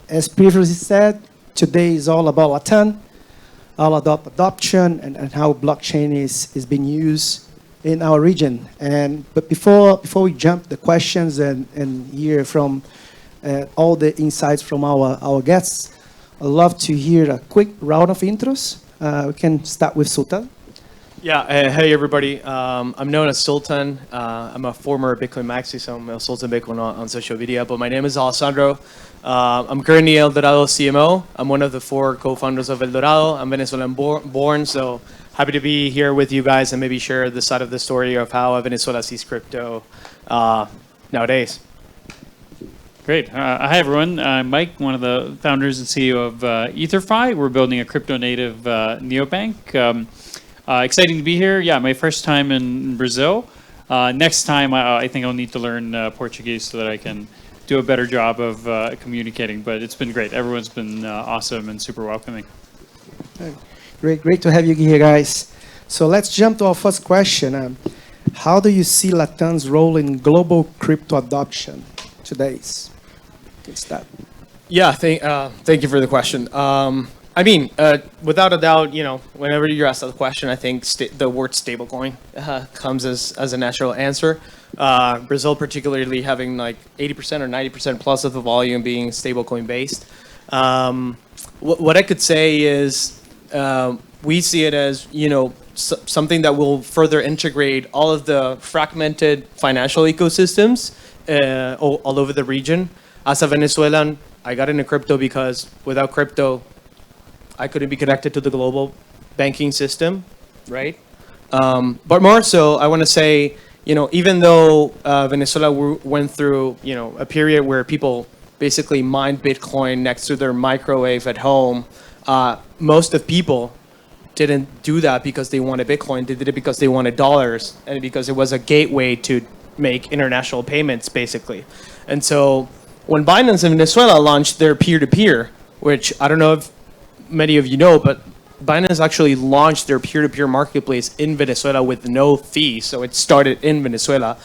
Speaker 5: as previously said, today is all about Latam, all about adoption and how blockchain is being used in our region. But before we jump the questions and hear from all the insights from our guests, I'd love to hear a quick round of intros. We can start with Sultan.
Speaker 6: Yeah, hey everybody. I'm known as Sultan. I'm a former Bitcoin maxi, so I'm Sultan Bitcoin on social media. But my name is Alessandro. I'm currently El Dorado CMO. I'm one of the 4 co-founders of El Dorado. I'm Venezuelan born, so happy to be here with you guys and maybe share the side of the story of how Venezuela sees crypto nowadays.
Speaker 7: Great. Hi, everyone. I'm Mike, one of the founders and CEO of EtherFi. We're building a crypto-native neobank. Exciting to be here. Yeah, my first time in Brazil. Next time, I think I'll need to learn Portuguese so that I can do a better job of communicating. But it's been great. Everyone's been awesome and super welcoming.
Speaker 5: Great to have you here, guys. So let's jump to our first question. How do you see Latam's role in global crypto adoption today? Let's start.
Speaker 6: Yeah, thank you for the question. I mean, without a doubt, whenever you're asked the question, I think the word stablecoin comes as a natural answer. Brazil, particularly having like 80% or 90% plus of the volume being stablecoin based. What I could say is we see it as, something that will further integrate all of the fragmented financial ecosystems all over the region. As a Venezuelan, I got into crypto because without crypto, I couldn't be connected to the global banking system, right? But more so, I want to say, even though Venezuela went through, a period where people basically mined Bitcoin next to their microwave at home, most of people didn't do that because they wanted Bitcoin. They did it because they wanted dollars and because it was a gateway to make international payments, basically. And so when Binance in Venezuela launched their peer-to-peer, which I don't know if many of you know, but Binance actually launched their peer-to-peer marketplace in Venezuela with no fee. So it started in Venezuela.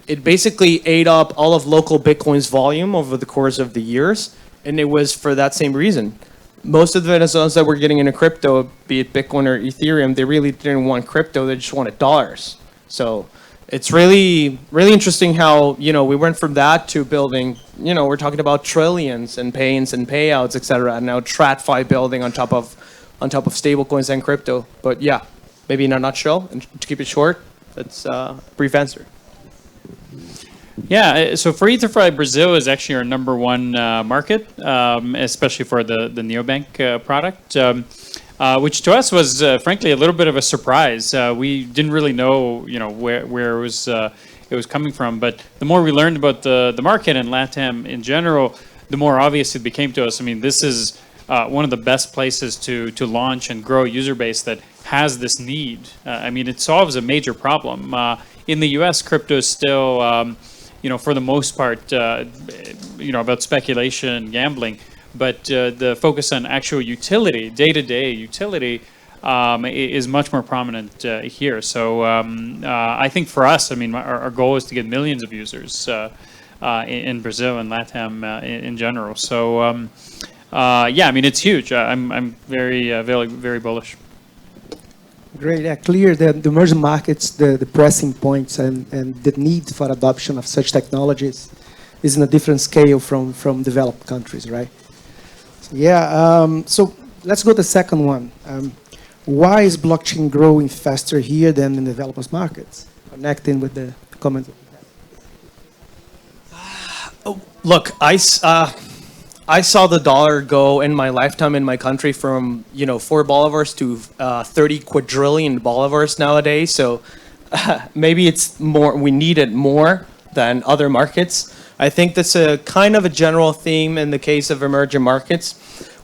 Speaker 6: It basically ate up all of local Bitcoin's volume over the course of the years. And it was for that same reason. Most of the Venezuelans that were getting into crypto, be it Bitcoin or Ethereum, they really didn't want crypto. They just wanted dollars. So it's really, really interesting how, we went from that to building, we're talking about trillions and payments and payouts, et cetera, and now TradFi building on top of stablecoins and crypto. But yeah, maybe in a nutshell, and to keep it short, that's a brief answer.
Speaker 7: Yeah, so for EtherFi, Brazil is actually our #1 market, especially for the neobank product. Which to us was, frankly, a little bit of a surprise. We didn't really know, where it was coming from. But the more we learned about the market and LATAM in general, the more obvious it became to us. I mean, this is one of the best places to launch and grow a user base that has this need. I mean, it solves a major problem. In the U.S., crypto is still, for the most part, about speculation and gambling. But the focus on actual utility, day-to-day utility, is much more prominent here. So I think for us, our goal is to get millions of users in Brazil and LATAM in general. So it's huge. I'm very, very, very bullish.
Speaker 5: Great. Yeah, clear that the emerging markets, the pressing points and the need for adoption of such technologies is in a different scale from developed countries, right? Yeah, so let's go to the second one. why is blockchain growing faster here than in developed markets? Connecting with the comment.
Speaker 6: Look, I saw the dollar go in my lifetime in my country from 4 bolivars to 30 quadrillion bolivars nowadays. So maybe it's more. We need it more than other markets. I think that's a kind of a general theme in the case of emerging markets.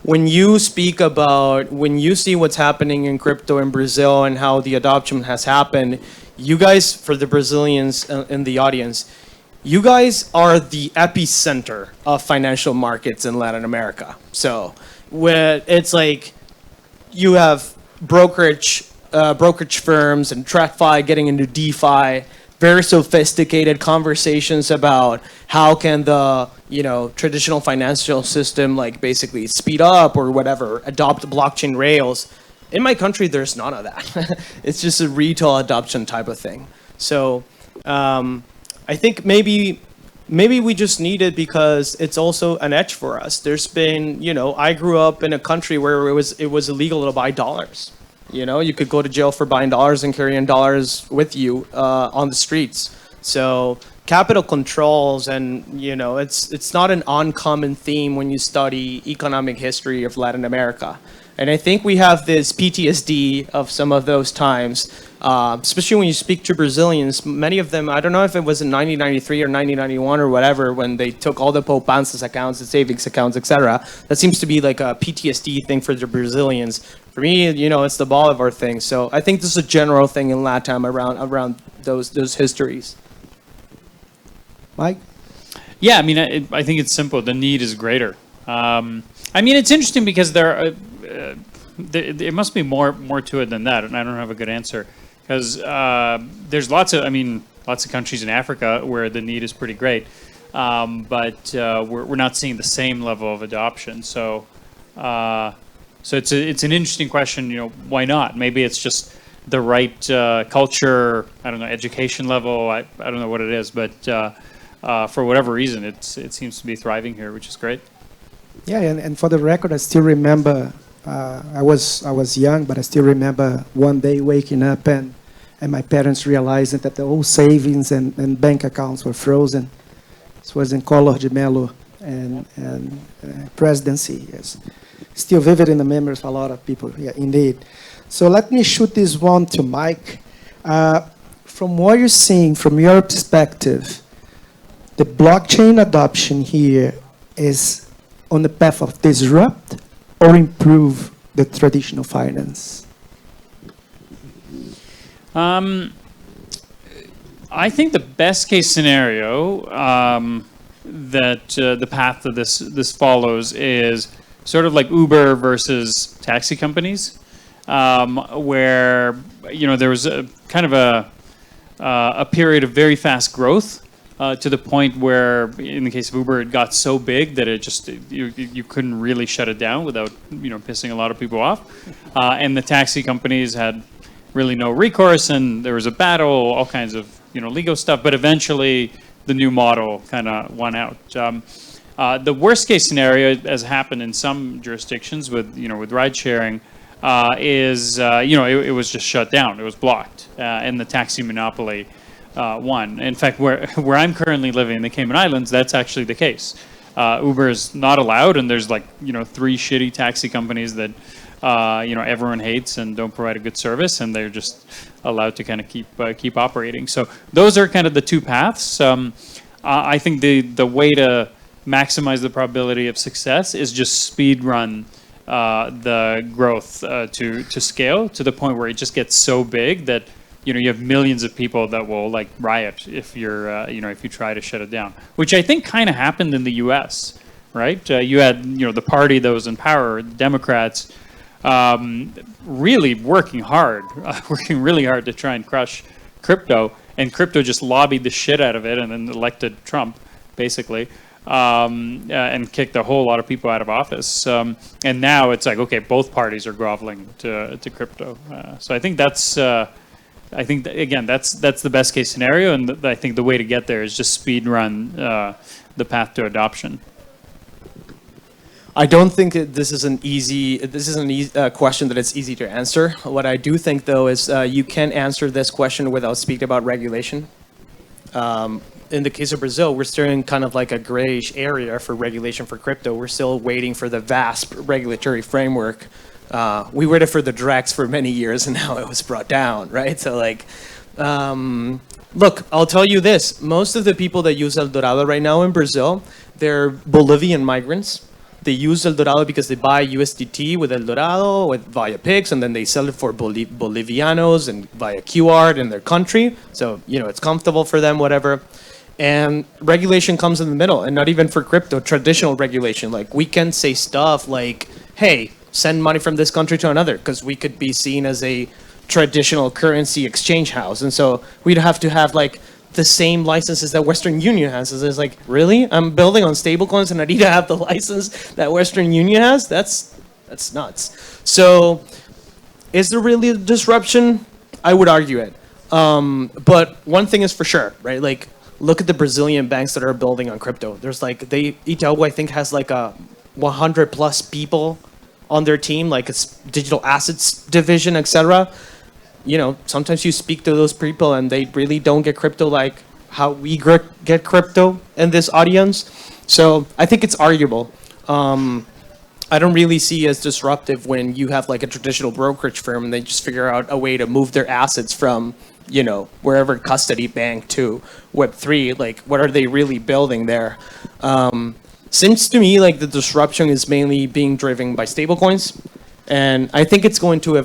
Speaker 6: When you speak about, when you see what's happening in crypto in Brazil and how the adoption has happened, you guys, for the Brazilians in the audience, you guys are the epicenter of financial markets in Latin America. So it's like you have brokerage firms and TradFi getting into DeFi, very sophisticated conversations about how can the traditional financial system like basically speed up or whatever, adopt blockchain rails. In my country, there's none of that. It's just a retail adoption type of thing. So I think maybe we just need it because it's also an edge for us. There's been, I grew up in a country where it was illegal to buy dollars. You could go to jail for buying dollars and carrying dollars with you on the streets. So capital controls and, it's not an uncommon theme when you study economic history of Latin America. And I think we have this PTSD of some of those times, especially when you speak to Brazilians. Many of them, I don't know if it was in 1993 or 1991 or whatever, when they took all the poupanças accounts, the savings accounts, etc. That seems to be like a PTSD thing for the Brazilians. For me, it's the Bolivar thing. So I think this is a general thing in LATAM around those histories.
Speaker 5: Mike?
Speaker 7: Yeah, I mean, I think it's simple. The need is greater. I mean, it's interesting because there must be more to it than that, and I don't have a good answer because there's lots of countries in Africa where the need is pretty great, but we're not seeing the same level of adoption. So it's an interesting question. Why not? Maybe it's just the right culture. I don't know, education level. I don't know what it is, but for whatever reason, it seems to be thriving here, which is great.
Speaker 5: Yeah, and for the record, I still remember, I was young, but I still remember one day waking up and my parents realizing that the old savings and bank accounts were frozen. This was in Collor de Mello and presidency. Yes. Still vivid in the memories of a lot of people, yeah, indeed. So let me shoot this one to Mike. From what you're seeing, from your perspective, the blockchain adoption here is on the path of disrupt or improve the traditional finance?
Speaker 7: I think the best case scenario that the path that this follows is sort of like Uber versus taxi companies, where there was a kind of a period of very fast growth. To the point where, in the case of Uber, it got so big that it just you couldn't really shut it down without pissing a lot of people off, and the taxi companies had really no recourse, and there was a battle, all kinds of legal stuff. But eventually, the new model kind of won out. The worst case scenario, as happened in some jurisdictions with ride sharing, is it was just shut down. It was blocked, and the taxi monopoly won. In fact, where I'm currently living in the Cayman Islands, that's actually the case. Uber is not allowed, and there's 3 shitty taxi companies that everyone hates and don't provide a good service, and they're just allowed to kind of keep operating. So those are kind of the two paths. I think the way to maximize the probability of success is just speed run the growth to scale to the point where it just gets so big that you have millions of people that will riot if you're if you try to shut it down, which I think kind of happened in the U.S. Right? You had the party that was in power, the Democrats, really working really hard to try and crush crypto, and crypto just lobbied the shit out of it and then elected Trump, basically, and kicked a whole lot of people out of office. And now it's okay, both parties are groveling to crypto. So I think that's. I think again, that's the best case scenario, and I think the way to get there is just speed run the path to adoption.
Speaker 6: I don't think this is an question that it's easy to answer. What I do think, though, is you can answer this question without speaking about regulation. In the case of Brazil, we're still in kind of like a grayish area for regulation for crypto. We're still waiting for the vast regulatory framework. We waited for the Drex for many years, and now it was brought down, right? So like, look, I'll tell you this. Most of the people that use El Dorado right now in Brazil, they're Bolivian migrants. They use El Dorado because they buy USDT with El Dorado via PIX, and then they sell it for Bolivianos and via QR in their country. So, you know, it's comfortable for them, whatever. And regulation comes in the middle, and not even for crypto, traditional regulation. Like, we can say stuff like, hey, send money from this country to another, because we could be seen as a traditional currency exchange house. And so we'd have to have like the same licenses that Western Union has. It's like, really? I'm building on stablecoins and I need to have the license that Western Union has? That's nuts. So is there really a disruption? I would argue it. But one thing is for sure, right? Like, look at the Brazilian banks that are building on crypto. There's like, Itaú, I think, has like a 100 plus people on their team, like it's digital assets division, etc. You know, sometimes you speak to those people and they really don't get crypto like how we get crypto in this audience. So I think it's arguable. I don't really see as disruptive when you have like a traditional brokerage firm and they just figure out a way to move their assets from, you know, wherever custody bank to Web3. Like, what are they really building there? Seems to me like the disruption is mainly being driven by stablecoins. And I think it's going to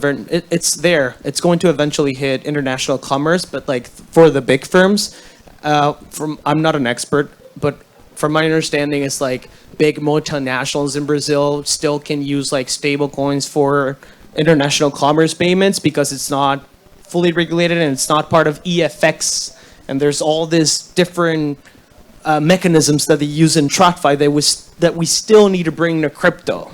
Speaker 6: it's going to eventually hit international commerce, but like for the big firms, I'm not an expert, but from my understanding, it's like big multinationals in Brazil still can use like stable coins for international commerce payments because it's not fully regulated and it's not part of EFX. And there's all these different mechanisms that they use in TradFi that we still need to bring to crypto.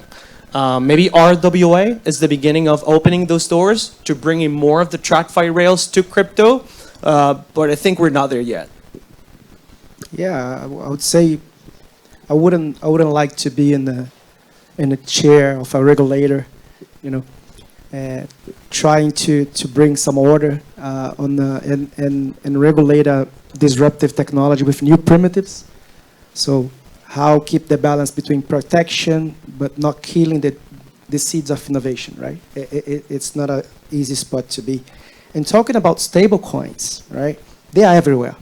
Speaker 6: Maybe RWA is the beginning of opening those doors to bringing more of the TradFi rails to crypto, but I think we're not there yet.
Speaker 5: Yeah, I would say I wouldn't like to be in the chair of a regulator, you know, trying to bring some order and regulate a disruptive technology with new primitives. So how keep the balance between protection but not killing the seeds of innovation, right? It's not an easy spot to be. And talking about stable coins, right? They are everywhere.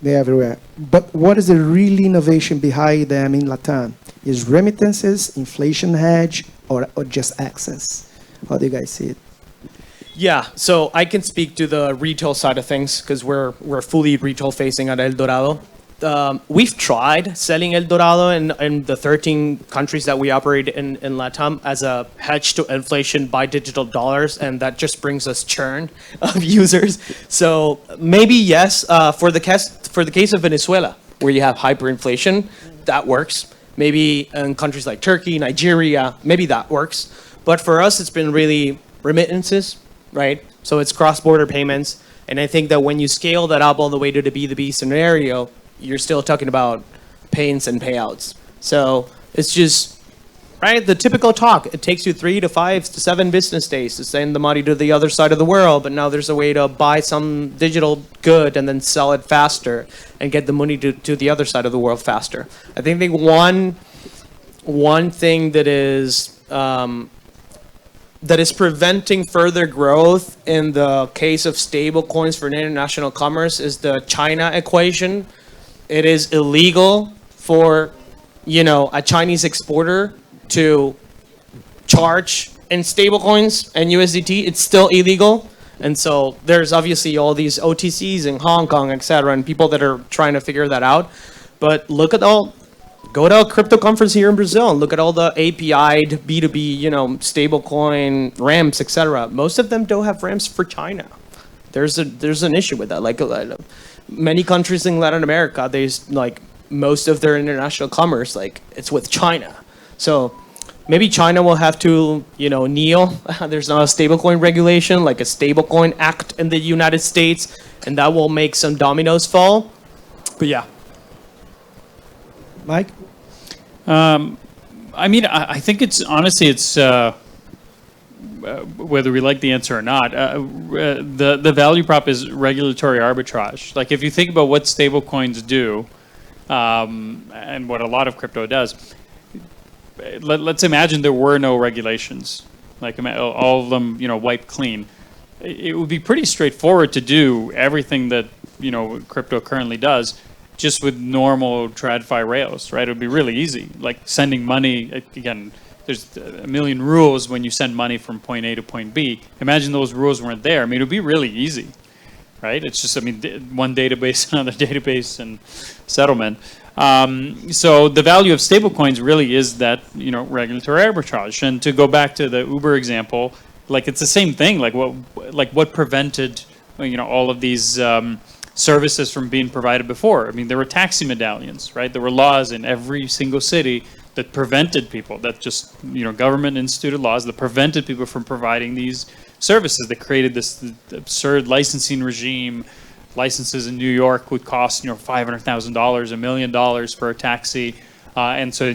Speaker 5: They're everywhere. But what is the real innovation behind them in Latam? Is remittances, inflation hedge, or just access? How do you guys see it?
Speaker 6: Yeah, so I can speak to the retail side of things because we're fully retail facing at El Dorado. We've tried selling El Dorado in the 13 countries that we operate in LATAM as a hedge to inflation by digital dollars, and that just brings us churn of users. So maybe yes, for the case of Venezuela, where you have hyperinflation, that works. Maybe in countries like Turkey, Nigeria, maybe that works. But for us, it's been really remittances, right? So it's cross-border payments. And I think that when you scale that up all the way to the B2B scenario, you're still talking about payments and payouts. So it's just, right, the typical talk. It takes you 3 to 5 to 7 business days to send the money to the other side of the world, but now there's a way to buy some digital good and then sell it faster and get the money to the other side of the world faster. I think one thing that is preventing further growth in the case of stable coins for international commerce is the China equation. It is illegal for, you know, a Chinese exporter to charge in stablecoins and USDT. It's still illegal. And so there's obviously all these OTCs in Hong Kong, et cetera, and people that are trying to figure that out. But go to a crypto conference here in Brazil and look at all the API'd B2B, you know, stablecoin ramps, et cetera. Most of them don't have ramps for China. There's an issue with that. Like many countries in Latin America, there's like most of their international commerce, like it's with China. So maybe China will have to, you know, kneel. There's not a stablecoin regulation, like a stablecoin act in the United States, and that will make some dominoes fall. But yeah.
Speaker 5: Mike?
Speaker 7: I mean, I think it's honestly, it's whether we like the answer or not. The value prop is regulatory arbitrage. Like if you think about what stablecoins do, and what a lot of crypto does, let's imagine there were no regulations, like all of them, wiped clean. It would be pretty straightforward to do everything that crypto currently does, just with normal TradFi rails, right? It would be really easy. Like sending money, again, there's a million rules when you send money from point A to point B. Imagine those rules weren't there. I mean, it would be really easy, right? It's just, one database, another database, and settlement. So the value of stablecoins really is that, regulatory arbitrage. And to go back to the Uber example, like it's the same thing. Like what prevented, all of these services from being provided before? I mean, there were taxi medallions, right? There were laws in every single city that prevented people, that just, government instituted laws that prevented people from providing these services. That created this absurd licensing regime. Licenses in New York would cost, $500,000, $1 million for a taxi. And so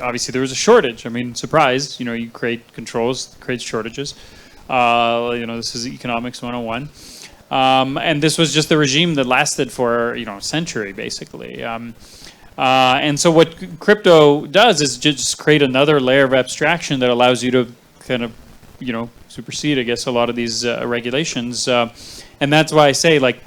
Speaker 7: obviously there was a shortage. I mean, surprise, you create controls, create shortages. This is economics 101. And this was just the regime that lasted for, a century, basically. And so what crypto does is just create another layer of abstraction that allows you to kind of, supersede, I guess, a lot of these regulations. And that's why I say, like,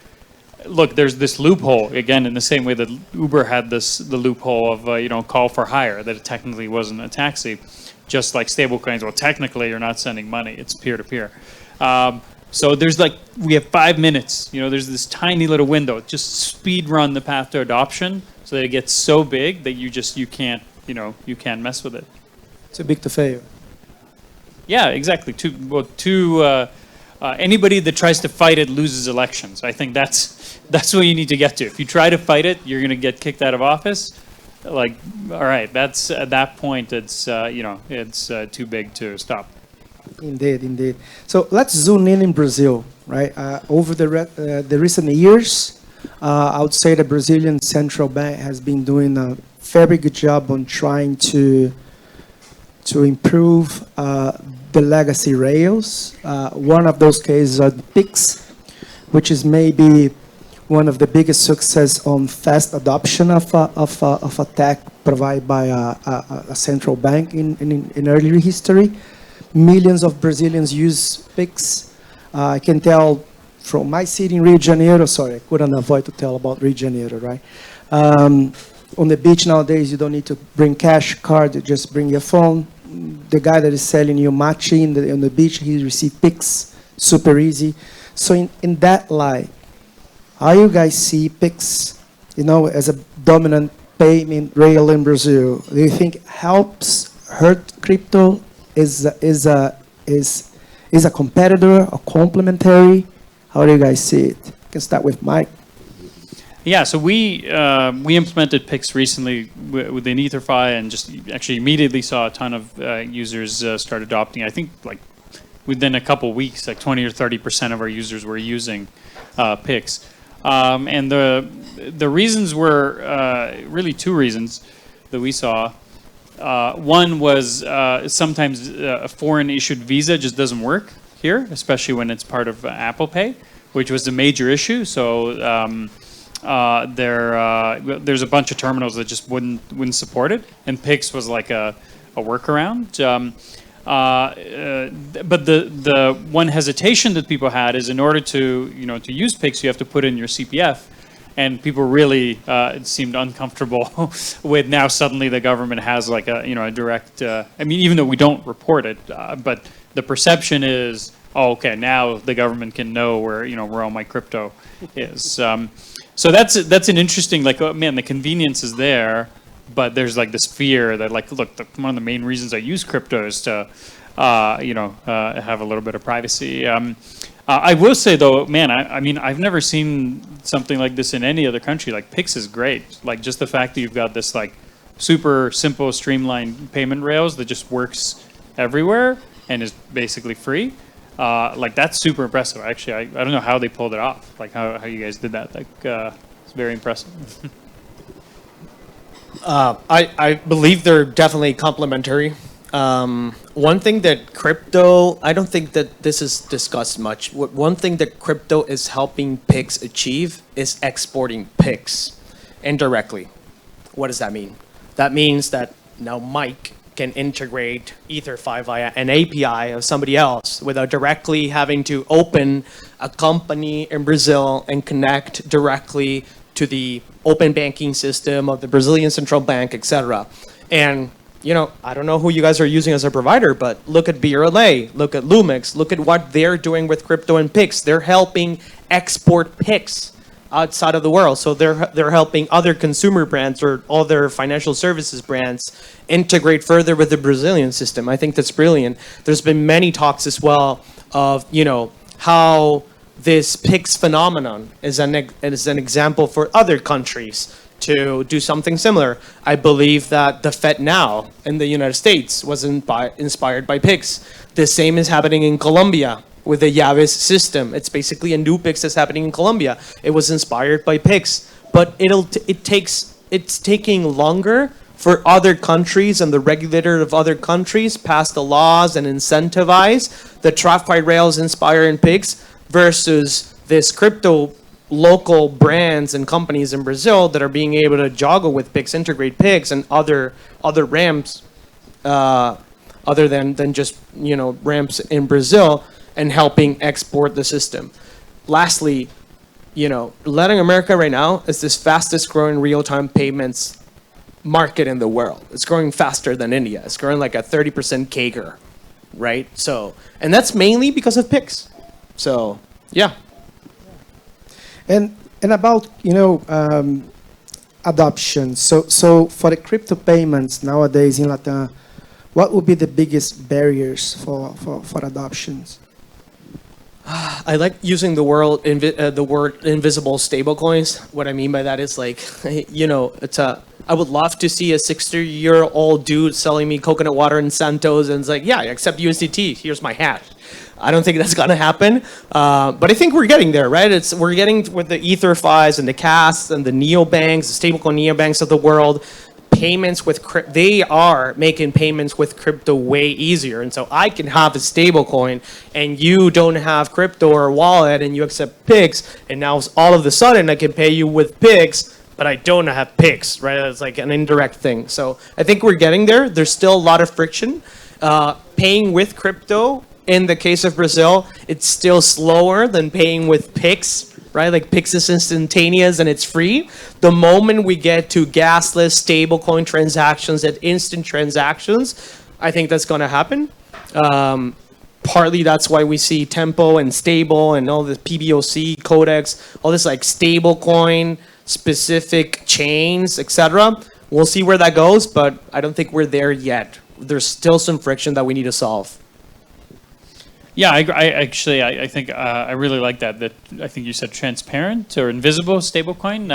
Speaker 7: look, there's this loophole, again, in the same way that Uber had the loophole of, call for hire, that it technically wasn't a taxi. Just like stablecoins, well, technically you're not sending money, it's peer-to-peer. So there's we have 5 minutes, there's this tiny little window, just speed run the path to adoption so that it gets so big that you can't mess with it.
Speaker 5: Too big to fail.
Speaker 7: Yeah, exactly. Anybody that tries to fight it loses elections. I think that's what you need to get to. If you try to fight it, you're going to get kicked out of office. All right, that's at that point, it's too big to stop.
Speaker 5: Indeed. So let's zoom in Brazil, right? Over the recent years, I would say the Brazilian central bank has been doing a very good job on trying to improve the legacy rails. One of those cases are the PIX, which is maybe one of the biggest success on fast adoption of a tech provided by a central bank in early history. Millions of Brazilians use PIX. I can tell from my city in Rio de Janeiro, sorry, I couldn't avoid to tell about Rio de Janeiro, right? On the beach nowadays, you don't need to bring cash, card, you just bring your phone. The guy that is selling you matcha on the beach, he receives PIX, super easy. So in that light, how you guys see PIX, as a dominant payment rail in Brazil? Do you think hurt crypto? Is a competitor or complementary? How do you guys see it? You can start with Mike.
Speaker 7: Yeah, so we implemented PIX recently within EtherFi, and just actually immediately saw a ton of users start adopting. I think within a couple weeks, 20 or 30% of our users were using PIX. And the reasons were really two reasons that we saw. One was sometimes a foreign issued Visa just doesn't work here, especially when it's part of Apple Pay, which was a major issue. So there's a bunch of terminals that just wouldn't support it, and PIX was like a workaround. But the one hesitation that people had is, in order to use PIX, you have to put in your CPF. And people really seemed uncomfortable with now suddenly the government has a direct. Even though we don't report it, but the perception is, okay, now the government can know where all my crypto is. So that's an interesting, the convenience is there, but there's this fear that look, one of the main reasons I use crypto is to have a little bit of privacy. I will say though, I've never seen something like this in any other country. PIX is great. Just the fact that you've got this super simple, streamlined payment rails that just works everywhere and is basically free. That's super impressive. Actually, I don't know how they pulled it off. How you guys did that. It's very impressive.
Speaker 6: I believe they're definitely complementary. One thing that crypto, I don't think that this is discussed much. One thing that crypto is helping Pix achieve is exporting Pix indirectly. What does that mean? That means that now Mike can integrate EtherFi via an API of somebody else without directly having to open a company in Brazil and connect directly to the open banking system of the Brazilian central bank, etc. And I don't know who you guys are using as a provider, but look at BRLA, look at Lumix, look at what they're doing with crypto and Pix. They're helping export Pix outside of the world. So they're helping other consumer brands or other financial services brands integrate further with the Brazilian system. I think that's brilliant. There's been many talks as well of, how this Pix phenomenon is an example for other countries to do something similar. I believe that the FedNow in the United States was inspired by Pix. The same is happening in Colombia with the Llaves system. It's basically a new Pix that's happening in Colombia. It was inspired by Pix, but it's taking longer for other countries and the regulator of other countries pass the laws and incentivize the TradFi rails inspired in Pix versus this crypto local brands and companies in Brazil that are being able to joggle with Pix, integrate Pix and other ramps other than just ramps in Brazil and helping export the system. Lastly, Latin America right now is this fastest growing real-time payments market in the world. It's growing faster than India. It's growing like a 30% CAGR, right? So, and that's mainly because of Pix. So, yeah.
Speaker 5: And about adoption. So for the crypto payments nowadays in Latam, what would be the biggest barriers for adoptions?
Speaker 6: I like using the word invisible stablecoins. What I mean by that is like, I would love to see a 60-year-old dude selling me coconut water in Santos and it's like, yeah, I accept USDT. Here's my hash. I don't think that's gonna happen, but I think we're getting there, right? We're getting with the EtherFis and the Casts and the neobanks, the stablecoin neobanks of the world. Payments with they are making payments with crypto way easier, and so I can have a stablecoin, and you don't have crypto or wallet, and you accept Pix, and now all of a sudden I can pay you with Pix, but I don't have Pix, right? It's like an indirect thing. So I think we're getting there. There's still a lot of friction. Paying with crypto. In the case of Brazil, it's still slower than paying with Pix, right? Like Pix is instantaneous and it's free. The moment we get to gasless stablecoin transactions and instant transactions, I think that's going to happen. Partly that's why we see Tempo and Stable and all the PBOC codex, all this like stablecoin specific chains, etc. We'll see where that goes, but I don't think we're there yet. There's still some friction that we need to solve.
Speaker 7: Yeah, I think I really like that I think you said transparent or invisible stablecoin.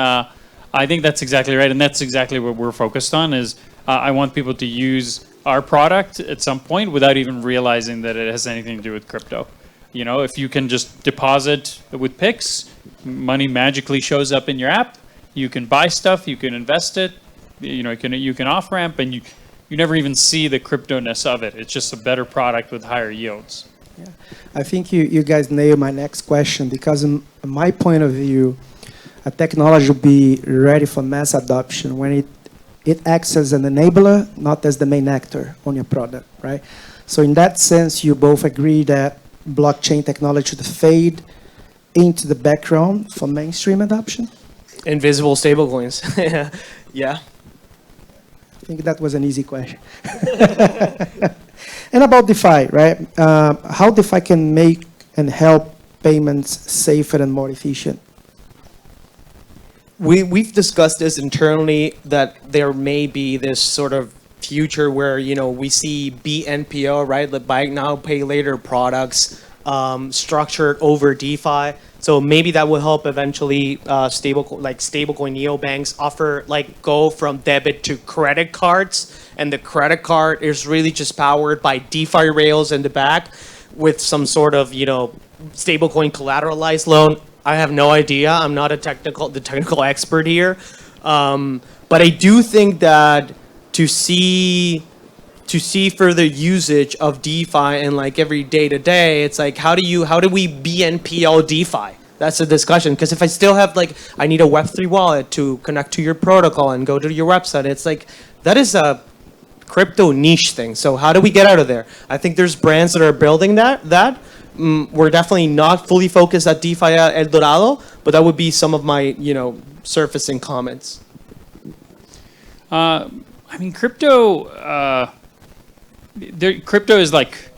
Speaker 7: I think that's exactly right, and that's exactly what we're focused on. Is I want people to use our product at some point without even realizing that it has anything to do with crypto. If you can just deposit with Pix, money magically shows up in your app. You can buy stuff, you can invest it. You can off ramp, and you never even see the crypto-ness of it. It's just a better product with higher yields.
Speaker 5: Yeah. I think you guys nailed my next question, because in my point of view, a technology will be ready for mass adoption when it acts as an enabler, not as the main actor on your product, right? So in that sense, you both agree that blockchain technology should fade into the background for mainstream adoption?
Speaker 6: Invisible stablecoins. Yeah.
Speaker 5: I think that was an easy question. And about DeFi, right? How DeFi can make and help payments safer and more efficient?
Speaker 6: We've discussed this internally, that there may be this sort of future where we see BNPL, right? The buy now, pay later products structured over DeFi. So maybe that will help eventually stablecoin neobanks offer go from debit to credit cards, and the credit card is really just powered by DeFi rails in the back with some sort of stablecoin collateralized loan. I have no idea. I'm not the technical expert here. But But I do think that to see further usage of DeFi and like every day to day, it's like how do we BNPL DeFi? That's a discussion, because if I still have like I need a Web3 wallet to connect to your protocol and go to your website, it's like that is a crypto niche thing. So how do we get out of there? I think there's brands that are building that. We're definitely not fully focused at DeFi at El Dorado, but that would be some of my surfacing comments.
Speaker 7: I mean, crypto is like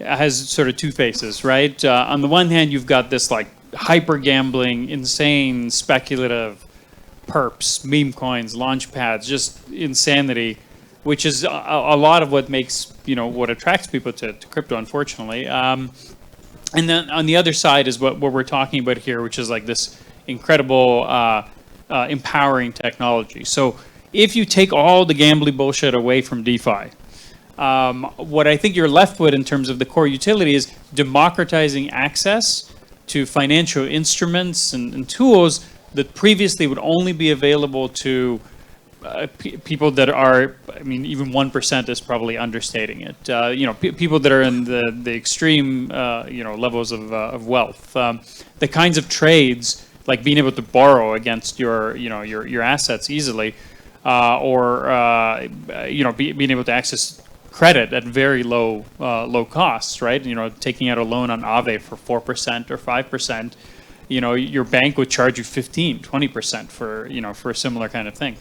Speaker 7: has sort of two faces, right? On the one hand, you've got this like hyper gambling, insane, speculative perps, meme coins, launch pads, just insanity, which is a lot of what makes what attracts people to crypto, unfortunately. And then on the other side is what we're talking about here, which is like this incredible empowering technology. So if you take all the gambling bullshit away from DeFi, what I think you're left with in terms of the core utility is democratizing access to financial instruments and tools that previously would only be available to people that are, I mean, even 1% is probably understating it. People that are in the extreme, levels of wealth. The kinds of trades, like being able to borrow against your assets easily, being able to access credit at very low costs, right? Taking out a loan on Aave for 4% or 5%, your bank would charge you 15-20% for a similar kind of thing.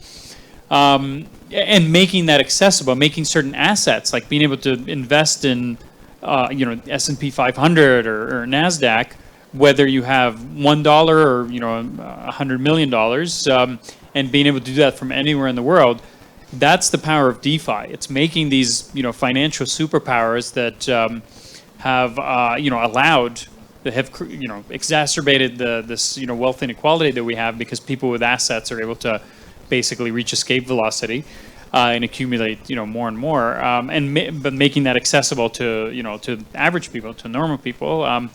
Speaker 7: And making that accessible, making certain assets, like being able to invest in, S&P 500 or NASDAQ, whether you have $1 or, $100 million, and being able to do that from anywhere in the world. That's the power of DeFi. It's making these, financial superpowers that have, allowed, that have, exacerbated this, wealth inequality that we have, because people with assets are able to basically reach escape velocity and accumulate, more and more, but making that accessible to, to average people, to normal people.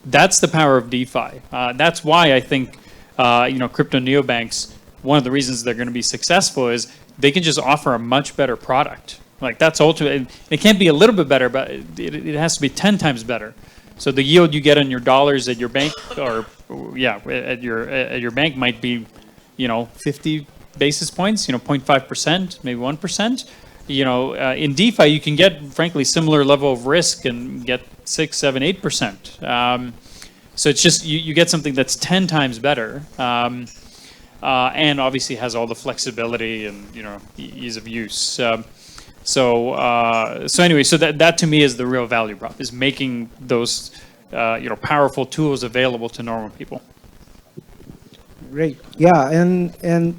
Speaker 7: That's the power of DeFi. That's why I think, crypto neobanks, one of the reasons they're going to be successful is they can just offer a much better product. Like that's ultimately, it can't be a little bit better, but it has to be 10 times better. So the yield you get on your dollars at your bank, at your bank might be, 50 basis points, 0.5%, maybe 1%. In DeFi you can get, frankly, similar level of risk and get 6, 7, 8%. So it's just you get something that's 10 times better. And obviously has all the flexibility and ease of use. So anyway, so that to me is the real value prop, is making those powerful tools available to normal people.
Speaker 5: Great. Yeah, and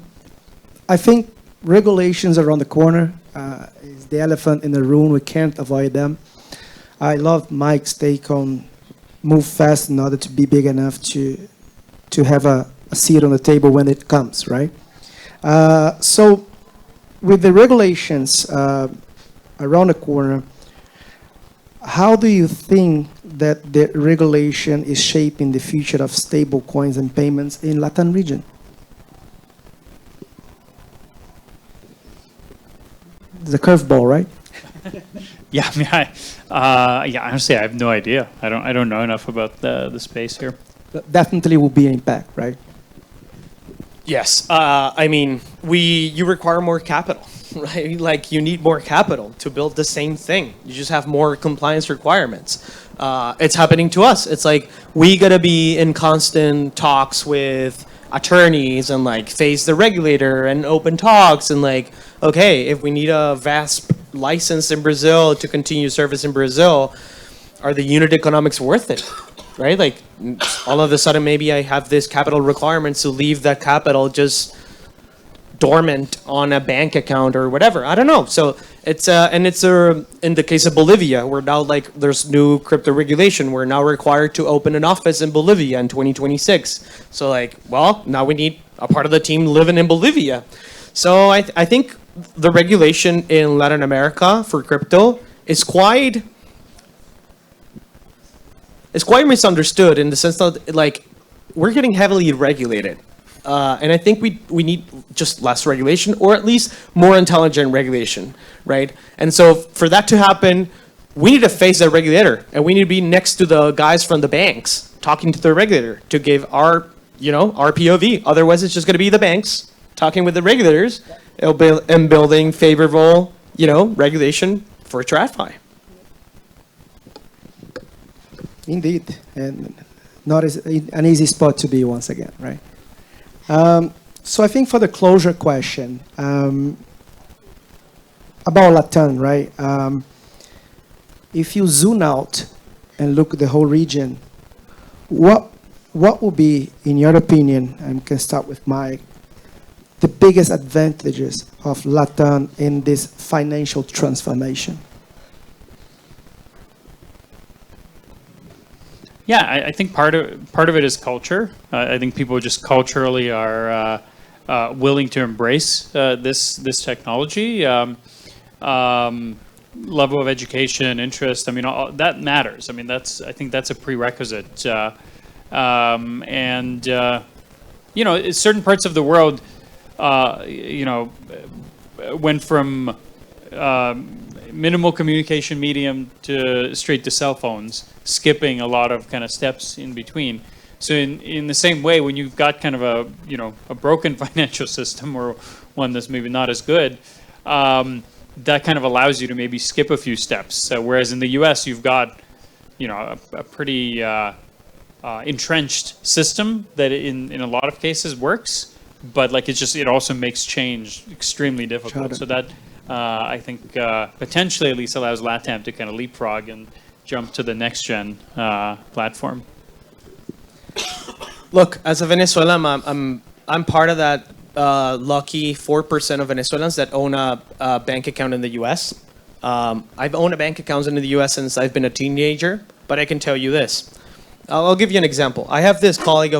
Speaker 5: I think regulations around the corner is the elephant in the room. We can't avoid them. I love Mike's take on move fast in order to be big enough to have a seat on the table when it comes, right? So with the regulations around the corner, how do you think that the regulation is shaping the future of stable coins and payments in Latin region? It's a curveball, right?
Speaker 7: Yeah, I mean, honestly, I have no idea. I don't know enough about the space here.
Speaker 5: Definitely will be an impact, right?
Speaker 6: Yes, I mean, you require more capital, right? Like you need more capital to build the same thing. You just have more compliance requirements. It's happening to us. It's like we gotta be in constant talks with attorneys and like face the regulator and open talks and like, okay, if we need a VASP license in Brazil to continue service in Brazil, are the unit economics worth it? Right? Like all of a sudden, maybe I have this capital requirement to leave that capital just dormant on a bank account or whatever. I don't know. So it's in the case of Bolivia, we're now like there's new crypto regulation. We're now required to open an office in Bolivia in 2026. So like, well, now we need a part of the team living in Bolivia. So I think the regulation in Latin America for crypto is quite misunderstood in the sense that like we're getting heavily regulated And I think we need just less regulation, or at least more intelligent regulation, right? And so for that to happen, we need to face the regulator, and we need to be next to the guys from the banks talking to the regulator to give our, our POV. Otherwise, it's just going to be the banks talking with the regulators and building favorable, regulation for TradFi.
Speaker 5: Indeed, and not an easy spot to be once again, right? So I think for the closure question about Latam, right? If you zoom out and look at the whole region, what would be, in your opinion, and we can start with Mike, the biggest advantages of Latam in this financial transformation?
Speaker 7: Yeah, I think part of it is culture. I think people just culturally are willing to embrace this technology. Level of education, interest. I mean, that matters. I mean, I think that's a prerequisite. Certain parts of the world, went from minimal communication medium to straight to cell phones, skipping a lot of kind of steps in between. So in the same way, when you've got kind of a broken financial system or one that's maybe not as good, that kind of allows you to maybe skip a few steps. Whereas in the U.S., you've got a pretty entrenched system that in a lot of cases works, but like it also makes change extremely difficult. So that I think potentially at least allows LATAM to kind of leapfrog and jump to the next gen platform.
Speaker 6: Look, as a Venezuelan, I'm part of that lucky 4% of Venezuelans that own a bank account in the U.S. I've owned a bank account in the U.S. since I've been a teenager, but I can tell you this. I'll give you an example. I have this ex-colleague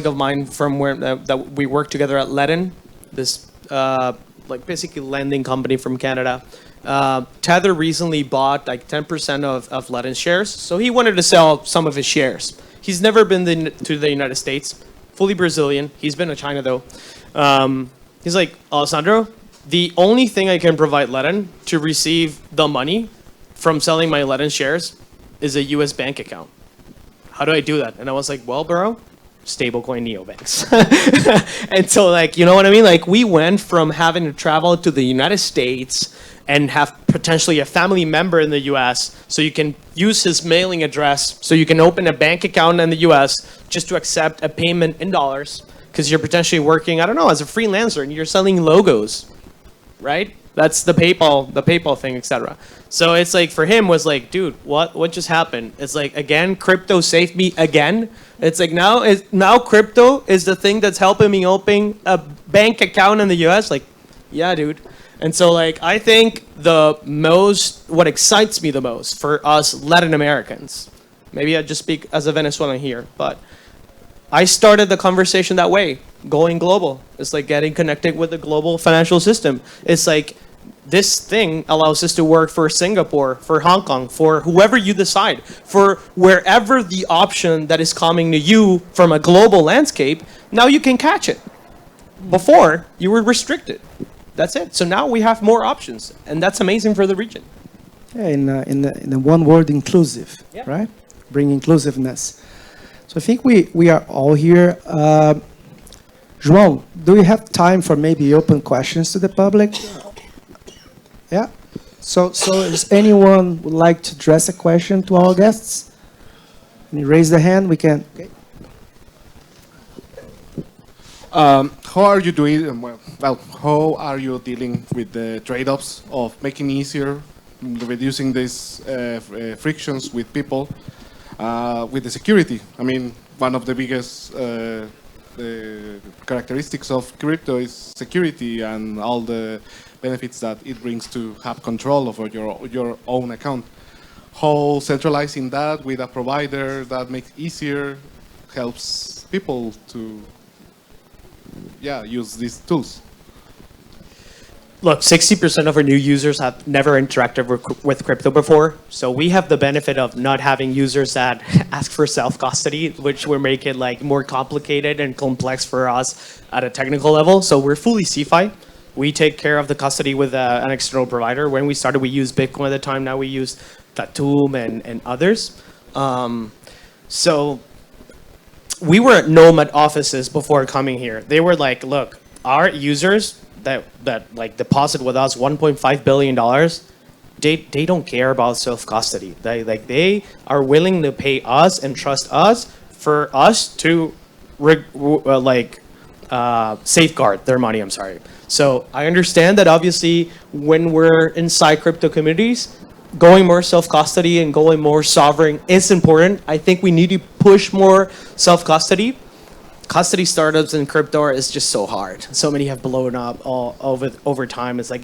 Speaker 6: of mine from where that we work together at Ledden, this basically lending company from Canada. Tether recently bought like 10% of Ledden shares, so he wanted to sell some of his shares. He's never been to the United States, fully Brazilian. He's been to China though. He's like, Alessandro, the only thing I can provide Ledden to receive the money from selling my Ledden shares is a US bank account. How do I do that? And I was like, well, bro, stablecoin neobanks. And so you know what I mean? Like we went from having to travel to the United States and have potentially a family member in the US so you can use his mailing address so you can open a bank account in the US just to accept a payment in dollars because you're potentially working, I don't know, as a freelancer and you're selling logos, right? That's the PayPal thing, etc. So it's like for him was like, dude, what just happened? It's like again, crypto saved me again. It's like now crypto is the thing that's helping me open a bank account in the US. Like, yeah, dude. And so I think what excites me the most for us Latin Americans, maybe I just speak as a Venezuelan here, but I started the conversation that way, going global. It's like getting connected with the global financial system. It's like this thing allows us to work for Singapore, for Hong Kong, for whoever you decide, for wherever the option that is coming to you from a global landscape, now you can catch it. Before, you were restricted. That's it. So now we have more options, and that's amazing for the region.
Speaker 5: Yeah, in the one word, inclusive, yeah. Right? Bring inclusiveness. So I think we are all here. João, do we have time for maybe open questions to the public? Yeah. So does anyone would like to address a question to our guests? Can you raise the hand? We can. Okay.
Speaker 8: How are you doing? Well, how are you dealing with the trade-offs of making easier, reducing these frictions with people, with the security? I mean, one of the biggest characteristics of crypto is security and all the benefits that it brings to have control over your own account. How centralizing that with a provider that makes it easier helps people to use these tools?
Speaker 6: Look, 60% of our new users have never interacted with crypto before. So we have the benefit of not having users that ask for self-custody, which will make it like more complicated and complex for us at a technical level. So we're fully CeFi. We take care of the custody with an external provider. When we started, we used Bitcoin at the time. Now we use Tatum and others. So we were at Nomad offices before coming here. They were like, look, our users that like deposit with us $1.5 billion, they don't care about self-custody. They are willing to pay us and trust us for us to safeguard their money. I'm sorry. So I understand that obviously when we're inside crypto communities, going more self-custody and going more sovereign is important. I think we need to push more self-custody. Custody startups in crypto is just so hard. So many have blown up all over time. It's like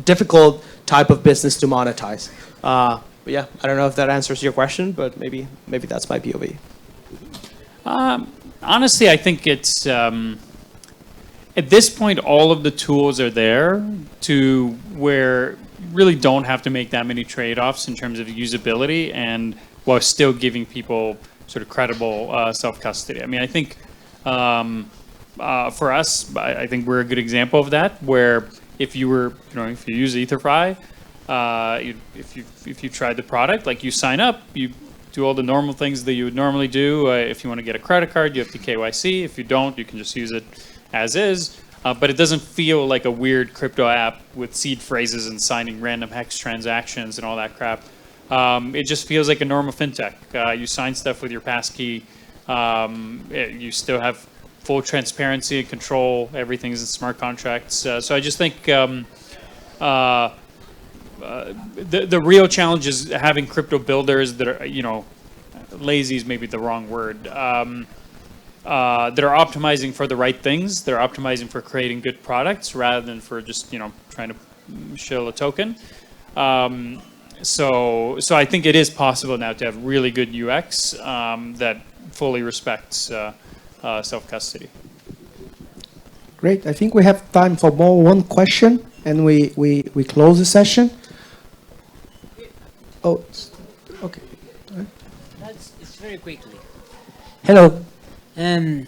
Speaker 6: difficult type of business to monetize. But yeah, I don't know if that answers your question, but maybe that's my POV.
Speaker 7: Honestly, I think it's at this point all of the tools are there to where you really don't have to make that many trade-offs in terms of usability, and while still giving people sort of credible self-custody. I mean, I think. For us, I think we're a good example of that. Where if you use EtherFi, if you tried the product, like you sign up, you do all the normal things that you would normally do. If you want to get a credit card, you have to KYC. If you don't, you can just use it as is. But it doesn't feel like a weird crypto app with seed phrases and signing random hex transactions and all that crap. It just feels like a normal fintech. You sign stuff with your passkey. You still have full transparency and control. Everything's in smart contracts. So I just think the real challenge is having crypto builders that are, lazy is maybe the wrong word, that are optimizing for the right things. They're optimizing for creating good products rather than for just, trying to shill a token. So I think it is possible now to have really good UX that fully respects self-custody.
Speaker 5: Great. I think we have time for one question, and we close the session. Oh, okay.
Speaker 9: It's very quickly. Hello. In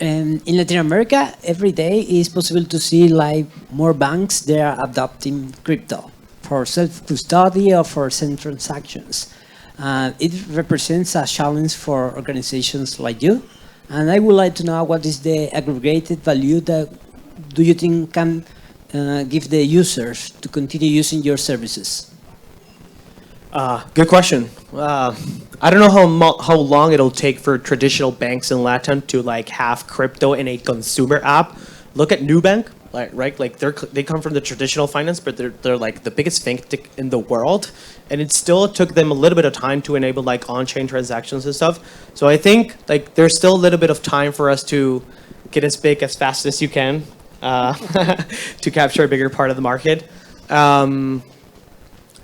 Speaker 9: Latin America, every day is possible to see like more banks that are adopting crypto for self-custody or for send transactions. It represents a challenge for organizations like you. And I would like to know what is the aggregated value that do you think can give the users to continue using your services?
Speaker 6: Good question. I don't know how long it'll take for traditional banks in Latin to like have crypto in a consumer app. Look at Nubank. Like they come from the traditional finance, but they're like the biggest fintech in the world, and it still took them a little bit of time to enable like on-chain transactions and stuff. So I think like there's still a little bit of time for us to get as big as fast as you can to capture a bigger part of the market. I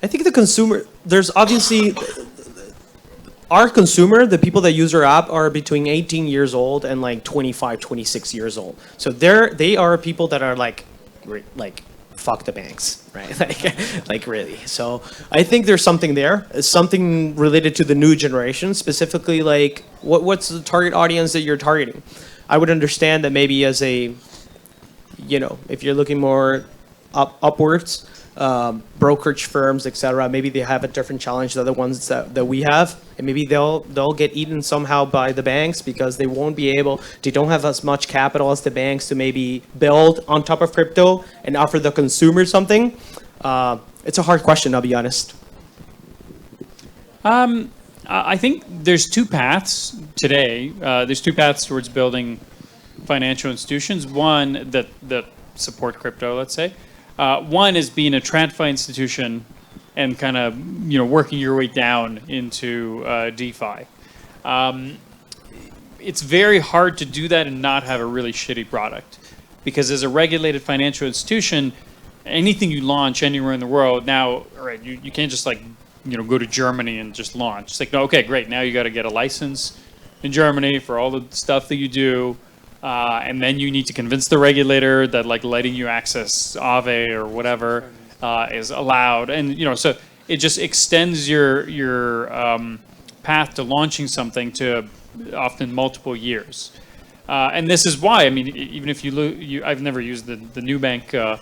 Speaker 6: think the consumer, there's obviously our consumer, the people that use our app are between 18 years old and like 25, 26 years old. So they are people that are like fuck the banks, right? like really. So I think there's something there. It's something related to the new generation, specifically like what's the target audience that you're targeting? I would understand that maybe as a, if you're looking more upwards, brokerage firms, etc. Maybe they have a different challenge than the ones that we have, and maybe they'll get eaten somehow by the banks because they don't have as much capital as the banks to maybe build on top of crypto and offer the consumer something. It's a hard question, I'll be honest.
Speaker 7: I think there's two paths today. There's two paths towards building financial institutions. One that support crypto, let's say. One is being a TradFi institution and kind of working your way down into DeFi. It's very hard to do that and not have a really shitty product, because as a regulated financial institution, anything you launch anywhere in the world now, all right, you can't just like go to Germany and just launch. It's like, no, okay, great, now you got to get a license in Germany for all the stuff that you do. and then you need to convince the regulator that like letting you access Aave or whatever is allowed, and so it just extends your path to launching something to often multiple years. And this is why, I mean, even if I've never used the Nubank,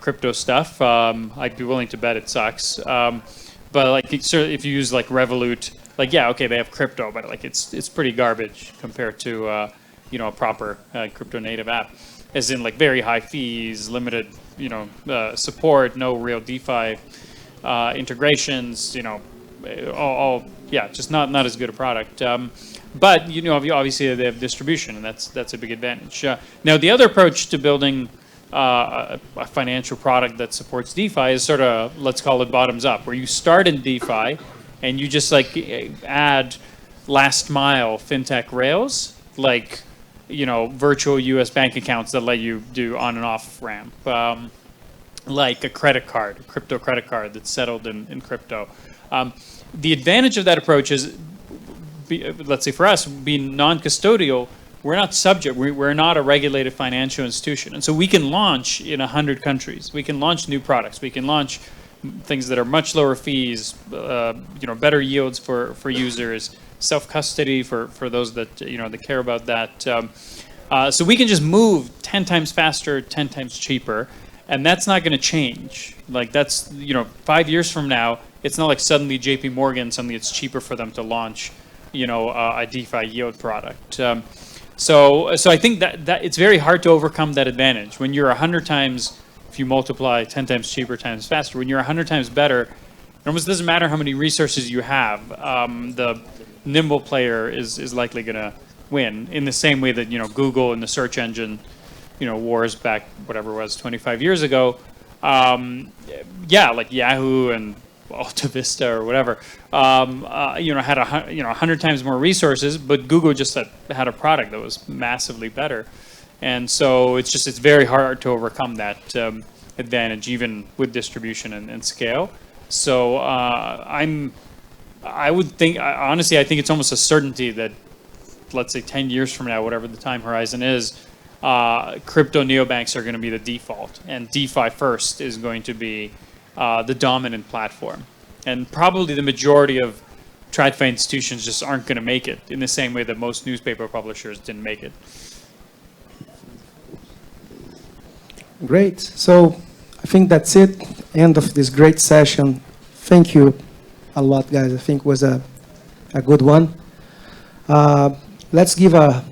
Speaker 7: crypto stuff. I'd be willing to bet it sucks. But like, if you use like Revolut, like, yeah, okay, they have crypto, but like it's pretty garbage compared to a proper crypto native app, as in like very high fees, limited support, no real DeFi integrations, all just not as good a product. But obviously they have distribution, and that's a big advantage. Now the other approach to building a financial product that supports DeFi is sort of, let's call it bottoms up, where you start in DeFi and you just like add last mile fintech rails, like virtual US bank accounts that let you do on and off ramp, like a credit card, a crypto credit card that's settled in crypto. The advantage of that approach is, let's say for us, being non-custodial, we're not subject, we're not a regulated financial institution. And so we can launch in 100 countries. We can launch new products. We can launch things that are much lower fees, better yields for users, self-custody for those that, that care about that. So we can just move 10 times faster, 10 times cheaper, and that's not going to change. Like that's, 5 years from now, it's not like suddenly JP Morgan, suddenly it's cheaper for them to launch, a DeFi yield product. So I think that it's very hard to overcome that advantage. When you're 100 times, if you multiply 10 times cheaper, times faster, when you're 100 times better, it almost doesn't matter how many resources you have. The nimble player is likely going to win, in the same way that, Google and the search engine, wars back, whatever it was, 25 years ago. Like Yahoo and Alta Vista or whatever, had 100 times more resources, but Google just had a product that was massively better, and so it's very hard to overcome that advantage, even with distribution and scale. So I would think, honestly, I think it's almost a certainty that, let's say 10 years from now, whatever the time horizon is, crypto neobanks are going to be the default, and DeFi first is going to be the dominant platform. And probably the majority of TradFi institutions just aren't going to make it, in the same way that most newspaper publishers didn't make it.
Speaker 5: Great. So I think that's it. End of this great session. Thank you a lot, guys. I think it was a good one. Let's give a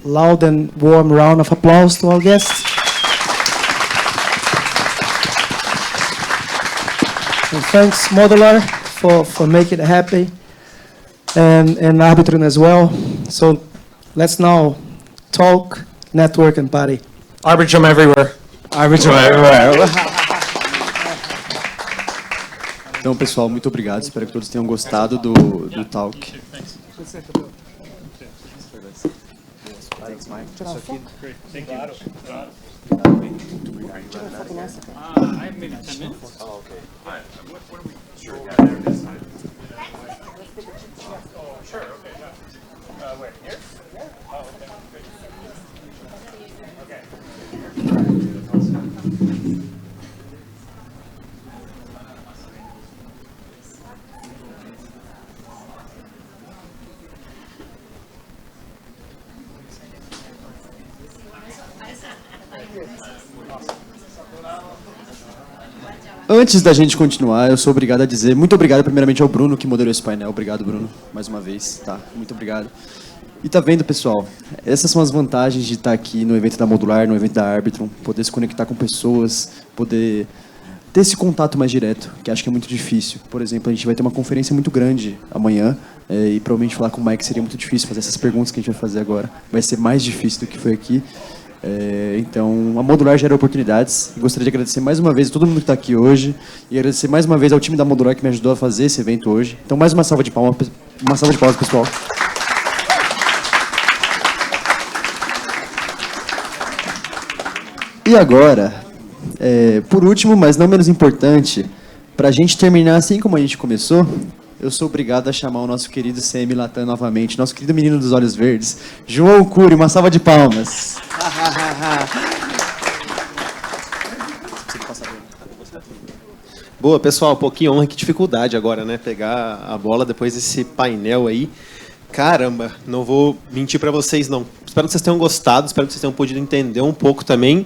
Speaker 5: loud and warm round of applause to our guests. And thanks, Modular, for making it happy, and Arbitrum as well. So let's now talk, network, and party.
Speaker 6: Arbitrum everywhere.
Speaker 5: Arbitrum everywhere.
Speaker 1: Então, pessoal, muito obrigado. Espero que todos tenham gostado do talk.
Speaker 7: I have maybe 10 minutes. Oh, okay. What are we? Sure. Oh, sure. Okay. Yeah. Where? Here? Oh, okay.
Speaker 1: Antes da gente continuar, eu sou obrigado a dizer muito obrigado primeiramente ao Bruno, que moderou esse painel. Obrigado, Bruno, mais uma vez. Tá? Muito obrigado. E tá vendo, pessoal? Essas são as vantagens de estar aqui no evento da Modular, no evento da Arbitrum, poder se conectar com pessoas, poder ter esse contato mais direto, que acho que é muito difícil. Por exemplo, a gente vai ter uma conferência muito grande amanhã, e provavelmente falar com o Mike seria muito difícil, fazer essas perguntas que a gente vai fazer agora. Vai ser mais difícil do que foi aqui. Então, a Modular gera oportunidades. E gostaria de agradecer mais uma vez a todo mundo que está aqui hoje e agradecer mais uma vez ao time da Modular que me ajudou a fazer esse evento hoje. Então, mais uma salva de palmas, pessoal. E agora, por último, mas não menos importante, para a gente terminar assim como a gente começou, eu sou obrigado a chamar o nosso querido CM Latam novamente, nosso querido menino dos olhos verdes, João Cury, uma salva de palmas.
Speaker 2: Boa, pessoal, pô, que honra, que dificuldade agora, né? Pegar a bola depois desse painel aí. Caramba, não vou mentir para vocês, não. Espero que vocês tenham gostado, espero que vocês tenham podido entender um pouco também.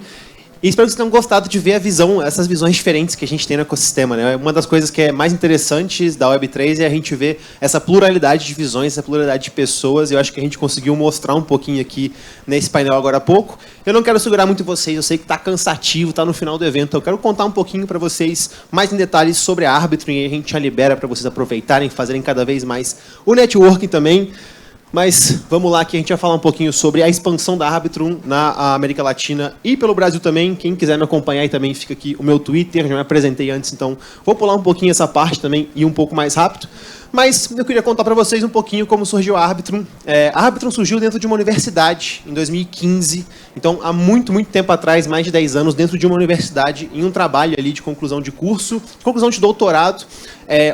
Speaker 2: E espero que vocês tenham gostado de ver essas visões diferentes que a gente tem no ecossistema, né? Uma das coisas que é mais interessantes da Web3 é a gente ver essa pluralidade de visões, essa pluralidade de pessoas. E eu acho que a gente conseguiu mostrar um pouquinho aqui nesse painel agora há pouco. Eu não quero segurar muito vocês, eu sei que está cansativo, está no final do evento. Eu quero contar um pouquinho para vocês mais em detalhes sobre a Arbitrum e a gente já libera para vocês aproveitarem, fazerem cada vez mais o networking também. Mas vamos lá que a gente vai falar um pouquinho sobre a expansão da Arbitrum na América Latina e pelo Brasil também. Quem quiser me acompanhar aí também fica aqui o meu Twitter, já me apresentei antes, então vou pular um pouquinho essa parte também e um pouco mais rápido. Mas eu queria contar para vocês um pouquinho como surgiu a Arbitrum. A Arbitrum surgiu dentro de uma universidade em 2015, então há muito, muito tempo atrás, mais de 10 anos, dentro de uma universidade, em um trabalho ali de conclusão de curso, conclusão de doutorado,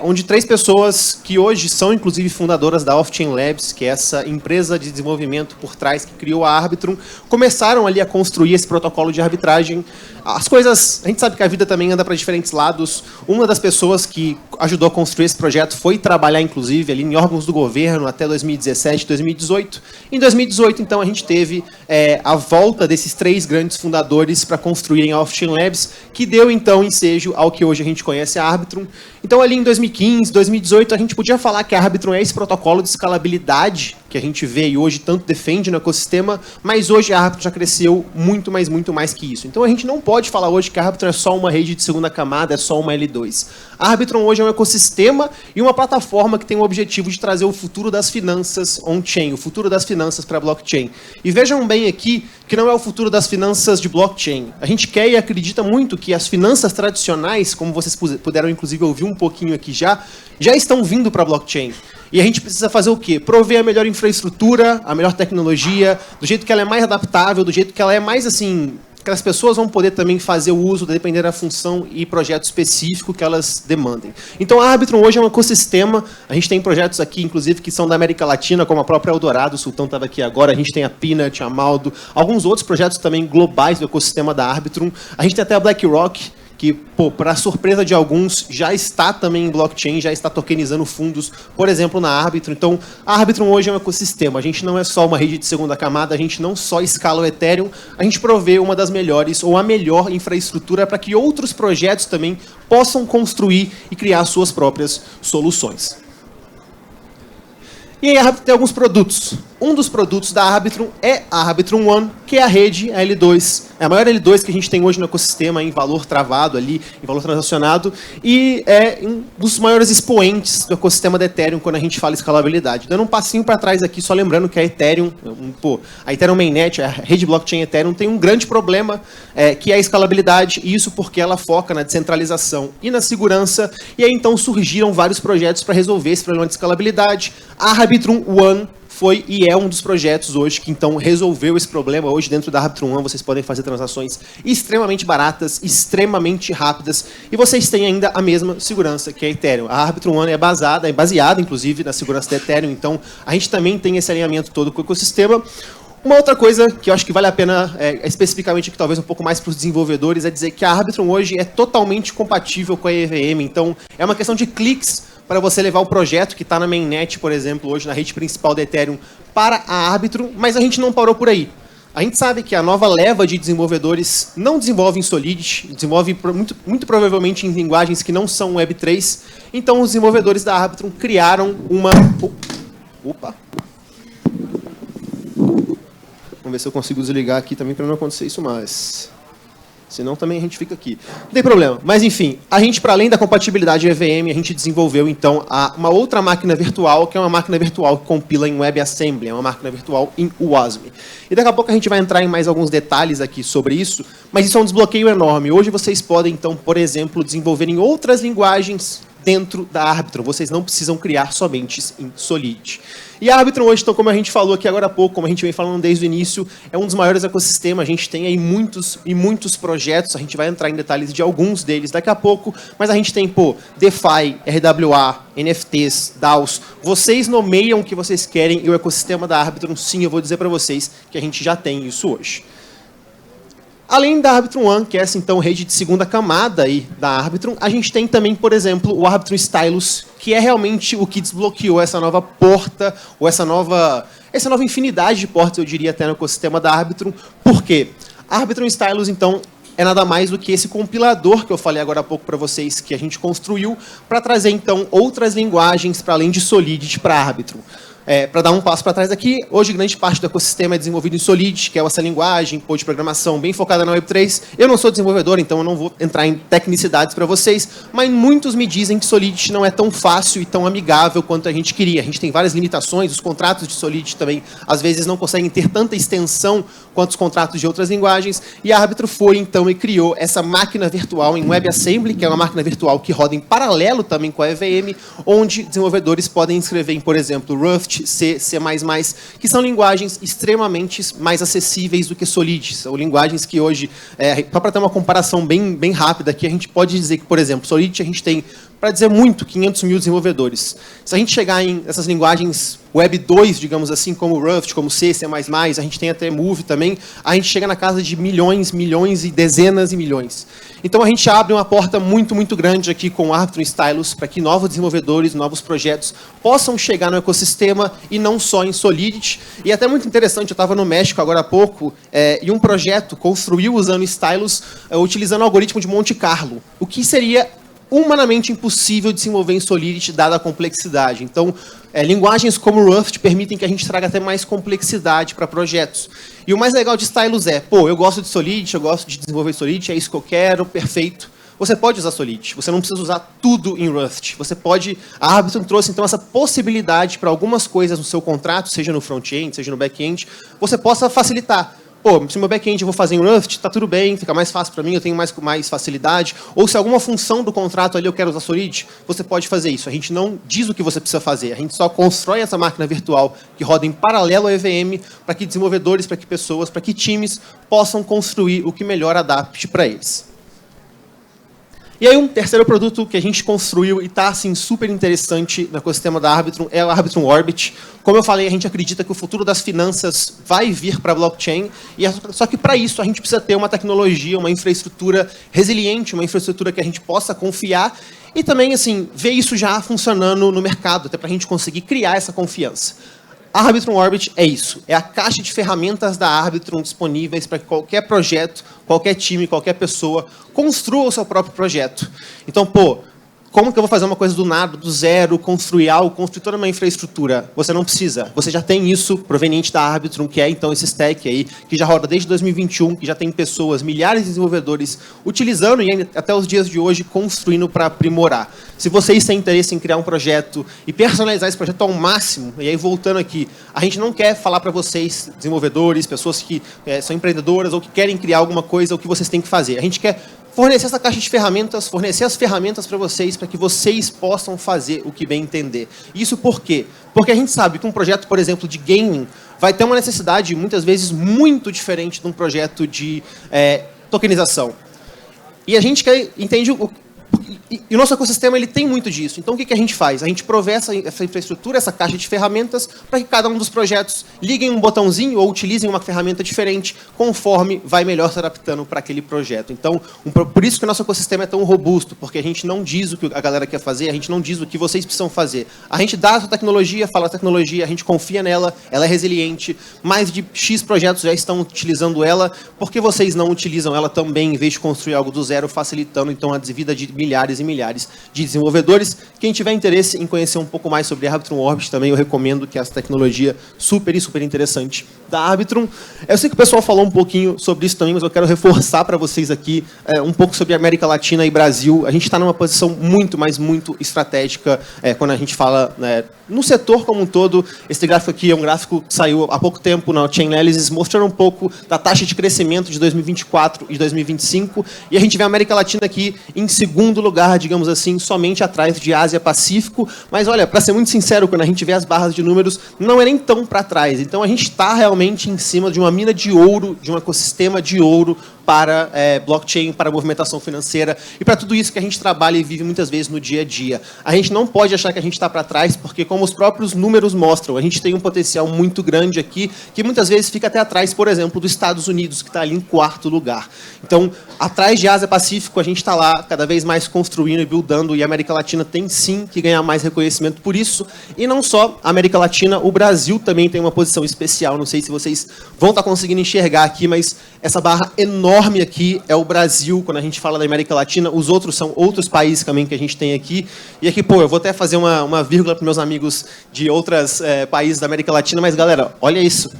Speaker 2: onde 3 pessoas que hoje são, inclusive, fundadoras da Off-Chain Labs, que é essa empresa de desenvolvimento por trás que criou a Arbitrum, começaram ali a construir esse protocolo de arbitragem. As coisas, a gente sabe que a vida também anda para diferentes lados. Uma das pessoas que ajudou a construir esse projeto foi trabalhar, inclusive, ali em órgãos do governo até 2017, 2018. Em 2018, então, a gente teve a volta desses 3 grandes fundadores para construírem a Off-Chain Labs, que deu, então, ensejo ao que hoje a gente conhece a Arbitrum. Então, ali em 2015, 2018, a gente podia falar que a Arbitrum é esse protocolo de escalabilidade que a gente vê e hoje tanto defende no ecossistema, mas hoje a Arbitrum já cresceu muito mais que isso. Então, a gente não pode falar hoje que a Arbitrum é só uma rede de segunda camada, é só uma L2. A Arbitrum hoje é um ecossistema e uma plataforma que tem o objetivo de trazer o futuro das finanças on-chain, o futuro das finanças para a blockchain. E vejam bem aqui que não é o futuro das finanças de blockchain. A gente quer e acredita muito que as finanças tradicionais, como vocês puderam inclusive ouvir um pouquinho aqui já estão vindo para a blockchain. E a gente precisa fazer o quê? Prover a melhor infraestrutura, a melhor tecnologia, do jeito que ela é mais adaptável, do jeito que ela é mais assim, que as pessoas vão poder também fazer o uso, dependendo da função e projeto específico que elas demandem. Então a Arbitrum hoje é um ecossistema, a gente tem projetos aqui, inclusive, que são da América Latina, como a própria Eldorado, o Sultão estava aqui agora, a gente tem a Peanut, a Maldo, alguns outros projetos também globais do ecossistema da Arbitrum, a gente tem até a BlackRock, que, para surpresa de alguns, já está também em blockchain, já está tokenizando fundos, por exemplo, na Arbitrum. Então, a Arbitrum hoje é um ecossistema. A gente não é só uma rede de segunda camada, a gente não só escala o Ethereum, a gente provê uma das melhores ou a melhor infraestrutura para que outros projetos também possam construir e criar suas próprias soluções. E aí a Arbitrum tem alguns produtos. Um dos produtos da Arbitrum é a Arbitrum One, que é a rede, a L2. É a maior L2 que a gente tem hoje no ecossistema, em valor travado ali, em valor transacionado, e é um dos maiores expoentes do ecossistema da Ethereum quando a gente fala escalabilidade. Dando um passinho para trás aqui, só lembrando que a Ethereum, a Ethereum Mainnet, a rede blockchain Ethereum, tem um grande problema, que é a escalabilidade, e isso porque ela foca na descentralização e na segurança, e aí então surgiram vários projetos para resolver esse problema de escalabilidade. A Arbitrum One foi e é um dos projetos hoje que então resolveu esse problema. Hoje dentro da Arbitrum One vocês podem fazer transações extremamente baratas, extremamente rápidas e vocês têm ainda a mesma segurança que a Ethereum. A Arbitrum One é baseada inclusive na segurança da Ethereum, então a gente também tem esse alinhamento todo com o ecossistema. Uma outra coisa que eu acho que vale a pena, especificamente aqui, talvez um pouco mais para os desenvolvedores, é dizer que a Arbitrum hoje é totalmente compatível com a EVM, então é uma questão de cliques para você levar o projeto que está na mainnet, por exemplo, hoje na rede principal da Ethereum, para a Arbitrum, mas a gente não parou por aí. A gente sabe que a nova leva de desenvolvedores não desenvolve em Solidity, desenvolve muito provavelmente em linguagens que não são Web3, então os desenvolvedores da Arbitrum criaram uma... Opa! Vamos ver se eu consigo desligar aqui também para não acontecer isso mais. Senão também a gente fica aqui. Não tem problema. Mas, enfim, a gente, para além da compatibilidade EVM, a gente desenvolveu, então, uma outra máquina virtual, que é uma máquina virtual que compila em WebAssembly, é uma máquina virtual em WASM. E daqui a pouco a gente vai entrar em mais alguns detalhes aqui sobre isso, mas isso é um desbloqueio enorme. Hoje vocês podem, então, por exemplo, desenvolver em outras linguagens dentro da Arbitrum. Vocês não precisam criar somente em Solidity. E a Arbitrum hoje, então, como a gente falou aqui agora há pouco, como a gente vem falando desde o início, é um dos maiores ecossistemas. A gente tem aí muitos projetos, a gente vai entrar em detalhes de alguns deles daqui a pouco, mas a gente tem, DeFi, RWA, NFTs, DAOs. Vocês nomeiam o que vocês querem e o ecossistema da Arbitrum, sim, eu vou dizer para vocês que a gente já tem isso hoje. Além da Arbitrum One, que é essa, então, rede de segunda camada aí da Arbitrum, a gente tem também, por exemplo, o Arbitrum Stylus, que é realmente o que desbloqueou essa nova porta, ou essa nova infinidade de portas, eu diria, até no ecossistema da Arbitrum. Por quê? A Arbitrum Stylus, então, é nada mais do que esse compilador que eu falei agora há pouco para vocês, que a gente construiu, para trazer, então, outras linguagens, para além de Solidity, para a Arbitrum. Para dar um passo para trás aqui, hoje grande parte do ecossistema é desenvolvido em Solidity, que é essa linguagem de programação bem focada na Web3. Eu não sou desenvolvedor, então eu não vou entrar em tecnicidades para vocês, mas muitos me dizem que Solidity não é tão fácil e tão amigável quanto a gente queria. A gente tem várias limitações, os contratos de Solidity também, às vezes, não conseguem ter tanta extensão quanto os contratos de outras linguagens, e a Arbitrum foi, então, e criou essa máquina virtual em WebAssembly, que é uma máquina virtual que roda em paralelo também com a EVM, onde desenvolvedores podem escrever em, por exemplo, Rust, C, C++, que são linguagens extremamente mais acessíveis do que Solidity. São linguagens que hoje, só para ter uma comparação bem rápida aqui, a gente pode dizer que, por exemplo, Solidity a gente tem, para dizer muito, 500 mil desenvolvedores. Se a gente chegar em essas linguagens Web 2, digamos assim, como Rust, como C, C++, a gente tem até Move também, a gente chega na casa de milhões e dezenas de milhões. Então a gente abre uma porta muito grande aqui com o Arbitrum Stylus para que novos desenvolvedores, novos projetos possam chegar no ecossistema e não só em Solidity. E até muito interessante, eu estava no México agora há pouco, e um projeto construiu usando Stylus, utilizando o algoritmo de Monte Carlo, o que seria humanamente impossível de desenvolver em Solidity, dada a complexidade. Então, linguagens como Rust permitem que a gente traga até mais complexidade para projetos. E o mais legal de Stylus eu gosto de Solidity, eu gosto de desenvolver Solidity, é isso que eu quero, perfeito. Você pode usar Solidity, você não precisa usar tudo em Rust. A Arbitrum trouxe, então, essa possibilidade para algumas coisas no seu contrato, seja no front-end, seja no back-end, você possa facilitar. Se meu back-end eu vou fazer em Rust, está tudo bem, fica mais fácil para mim, eu tenho mais facilidade. Ou se alguma função do contrato ali eu quero usar Solidity, você pode fazer isso. A gente não diz o que você precisa fazer, a gente só constrói essa máquina virtual que roda em paralelo ao EVM para que desenvolvedores, para que pessoas, para que times possam construir o que melhor adapte para eles. E aí um terceiro produto que a gente construiu e está assim, super interessante no ecossistema da Arbitrum é o Arbitrum Orbit. Como eu falei, a gente acredita que o futuro das finanças vai vir para a blockchain, só que para isso a gente precisa ter uma tecnologia, uma infraestrutura resiliente, uma infraestrutura que a gente possa confiar e também assim, ver isso já funcionando no mercado, até para a gente conseguir criar essa confiança. A Arbitrum Orbit é isso, é a caixa de ferramentas da Arbitrum disponíveis para que qualquer projeto, qualquer time, qualquer pessoa construa o seu próprio projeto. Então, como que eu vou fazer uma coisa do nada, do zero, construir algo, construir toda uma infraestrutura? Você não precisa. Você já tem isso proveniente da Arbitrum, que é, então, esse stack aí, que já roda desde 2021, que já tem pessoas, milhares de desenvolvedores utilizando e até os dias de hoje construindo para aprimorar. Se vocês têm interesse em criar um projeto e personalizar esse projeto ao máximo, e aí voltando aqui, a gente não quer falar para vocês, desenvolvedores, pessoas que são empreendedoras ou que querem criar alguma coisa, o que vocês têm que fazer. A gente quer fornecer essa caixa de ferramentas, fornecer as ferramentas para vocês, para que vocês possam fazer o que bem entender. Isso por quê? Porque a gente sabe que um projeto, por exemplo, de gaming, vai ter uma necessidade, muitas vezes, muito diferente de um projeto de tokenização. E a gente entende e o nosso ecossistema ele tem muito disso. Então, o que a gente faz? A gente provê essa infraestrutura, essa caixa de ferramentas, para que cada um dos projetos liguem um botãozinho ou utilizem uma ferramenta diferente, conforme vai melhor se adaptando para aquele projeto. Então, por isso que o nosso ecossistema é tão robusto, porque a gente não diz o que a galera quer fazer, a gente não diz o que vocês precisam fazer. A gente dá essa tecnologia, fala a tecnologia, a gente confia nela, ela é resiliente, mais de X projetos já estão utilizando ela, porque vocês não utilizam ela também, em vez de construir algo do zero, facilitando, então, a vida de milhares e milhares de desenvolvedores. Quem tiver interesse em conhecer um pouco mais sobre a Arbitrum Orbit, também eu recomendo, que é essa tecnologia super interessante da Arbitrum. Eu sei que o pessoal falou um pouquinho sobre isso também, mas eu quero reforçar para vocês aqui um pouco sobre a América Latina e Brasil. A gente está numa posição muito estratégica quando a gente fala no setor como um todo. Esse gráfico aqui é um gráfico que saiu há pouco tempo na Chainalysis, mostrando um pouco da taxa de crescimento de 2024 e 2025, e a gente vê a América Latina aqui em segundo segundo lugar, digamos assim, somente atrás de Ásia-Pacífico. Mas olha, para ser muito sincero, quando a gente vê as barras de números, não é nem tão para trás. Então a gente está realmente em cima de uma mina de ouro, de um ecossistema de ouro para blockchain, para movimentação financeira e para tudo isso que a gente trabalha e vive muitas vezes no dia a dia. A gente não pode achar que a gente está para trás, porque como os próprios números mostram, a gente tem um potencial muito grande aqui, que muitas vezes fica até atrás, por exemplo, dos Estados Unidos, que está ali em 4º lugar. Então, atrás de Ásia-Pacífico, a gente está lá cada vez mais construindo e buildando, e a América Latina tem sim que ganhar mais reconhecimento por isso. E não só a América Latina, o Brasil também tem uma posição especial. Não sei se vocês vão estar conseguindo enxergar aqui, mas essa barra enorme aqui é o Brasil, quando a gente fala da América Latina. Os outros são outros países também que a gente tem aqui. E aqui, pô, eu vou até fazer uma vírgula para meus amigos de outros países da América Latina, mas, galera, olha isso.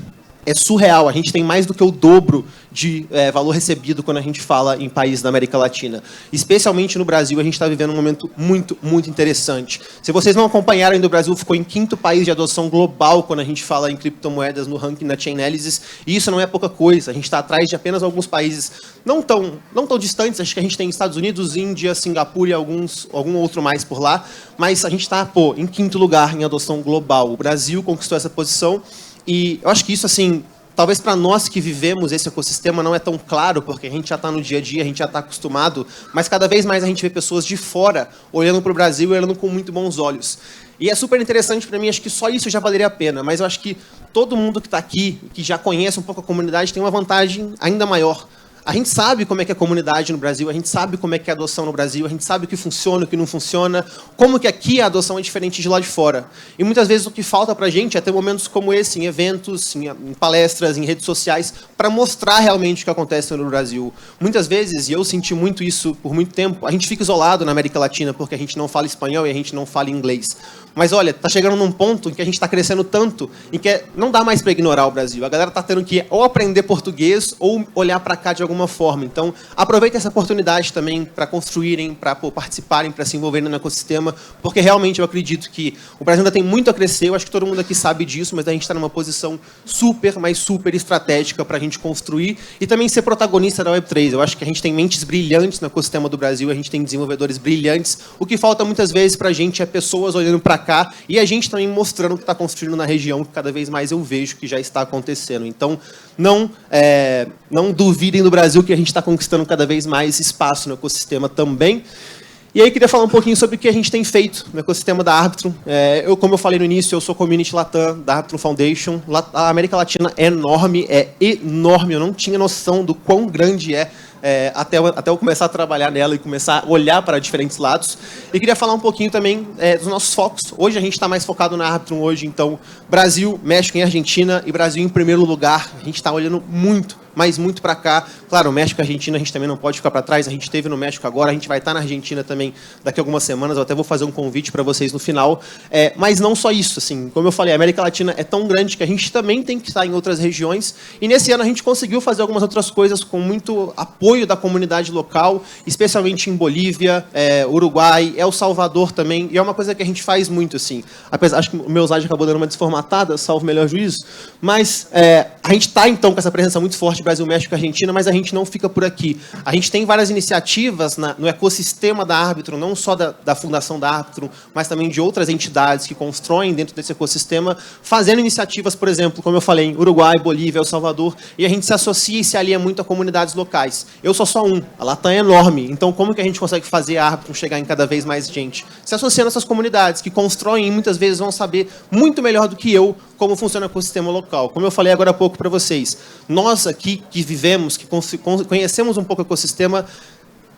Speaker 2: É surreal, a gente tem mais do que o dobro de valor recebido quando a gente fala em países da América Latina. Especialmente no Brasil, a gente está vivendo um momento muito, muito interessante. Se vocês não acompanharam ainda, o Brasil ficou em 5º país de adoção global quando a gente fala em criptomoedas no ranking da Chainalysis, e isso não é pouca coisa. A gente está atrás de apenas alguns países não tão distantes. Acho que a gente tem Estados Unidos, Índia, Singapura e algum outro mais por lá, mas a gente está, em 5º lugar em adoção global. O Brasil conquistou essa posição. E eu acho que isso, assim, talvez para nós que vivemos esse ecossistema não é tão claro, porque a gente já está no dia a dia, a gente já está acostumado, mas cada vez mais a gente vê pessoas de fora olhando para o Brasil e olhando com muito bons olhos. E é super interessante para mim, acho que só isso já valeria a pena, mas eu acho que todo mundo que está aqui, que já conhece um pouco a comunidade, tem uma vantagem ainda maior. A gente sabe como é que é a comunidade no Brasil, a gente sabe como é que é a adoção no Brasil, a gente sabe o que funciona, o que não funciona, como que aqui a adoção é diferente de lá de fora. E muitas vezes o que falta para a gente é ter momentos como esse, em eventos, em palestras, em redes sociais, para mostrar realmente o que acontece no Brasil. Muitas vezes, e eu senti muito isso por muito tempo, a gente fica isolado na América Latina porque a gente não fala espanhol e a gente não fala inglês. Mas olha, tá chegando num ponto em que a gente está crescendo tanto, em que não dá mais para ignorar o Brasil. A galera tá tendo que ou aprender português ou olhar para cá de alguma forma. Então, aproveitem essa oportunidade também para construírem, para participarem, para se envolverem no ecossistema, porque realmente eu acredito que o Brasil ainda tem muito a crescer. Eu acho que todo mundo aqui sabe disso, mas a gente está numa posição super, mas super estratégica para a gente construir e também ser protagonista da Web3. Eu acho que a gente tem mentes brilhantes no ecossistema do Brasil, a gente tem desenvolvedores brilhantes. O que falta muitas vezes para a gente é pessoas olhando para cá e a gente também mostrando o que está construindo na região, que cada vez mais eu vejo que já está acontecendo. Então, não duvidem do Brasil, que a gente está conquistando cada vez mais espaço no ecossistema também. E aí, queria falar um pouquinho sobre o que a gente tem feito no ecossistema da Arbitrum. Como eu falei no início, eu sou Community Latam da Arbitrum Foundation. A América Latina é enorme, eu não tinha noção do quão grande até eu começar a trabalhar nela e começar a olhar para diferentes lados. E queria falar um pouquinho também dos nossos focos. Hoje a gente está mais focado na Arbitrum hoje, então Brasil, México e Argentina, e Brasil em primeiro lugar. A gente está olhando muito para cá. Claro, México e Argentina a gente também não pode ficar para trás. A gente esteve no México agora, a gente vai estar na Argentina também daqui a algumas semanas. Eu até vou fazer um convite para vocês no final. Mas não só isso, assim, como eu falei, a América Latina é tão grande que a gente também tem que estar em outras regiões. E nesse ano a gente conseguiu fazer algumas outras coisas com muito apoio da comunidade local, especialmente em Bolívia, Uruguai, El Salvador também. E é uma coisa que a gente faz muito, assim. Acho que o meu slide acabou dando uma desformatada, salvo o melhor juízo. Mas a gente está, então, com essa presença muito forte Brasil, México e Argentina, mas a gente não fica por aqui. A gente tem várias iniciativas no ecossistema da Arbitrum, não só da fundação da Arbitrum, mas também de outras entidades que constroem dentro desse ecossistema, fazendo iniciativas, por exemplo, como eu falei, em Uruguai, Bolívia, El Salvador, e a gente se associa e se alia muito a comunidades locais. Eu sou só um, a Latam é enorme, então como que a gente consegue fazer a Arbitrum chegar em cada vez mais gente? Se associando a essas comunidades que constroem e muitas vezes vão saber muito melhor do que eu como funciona o ecossistema local. Como eu falei agora há pouco para vocês, nós aqui que vivemos, que conhecemos um pouco o ecossistema,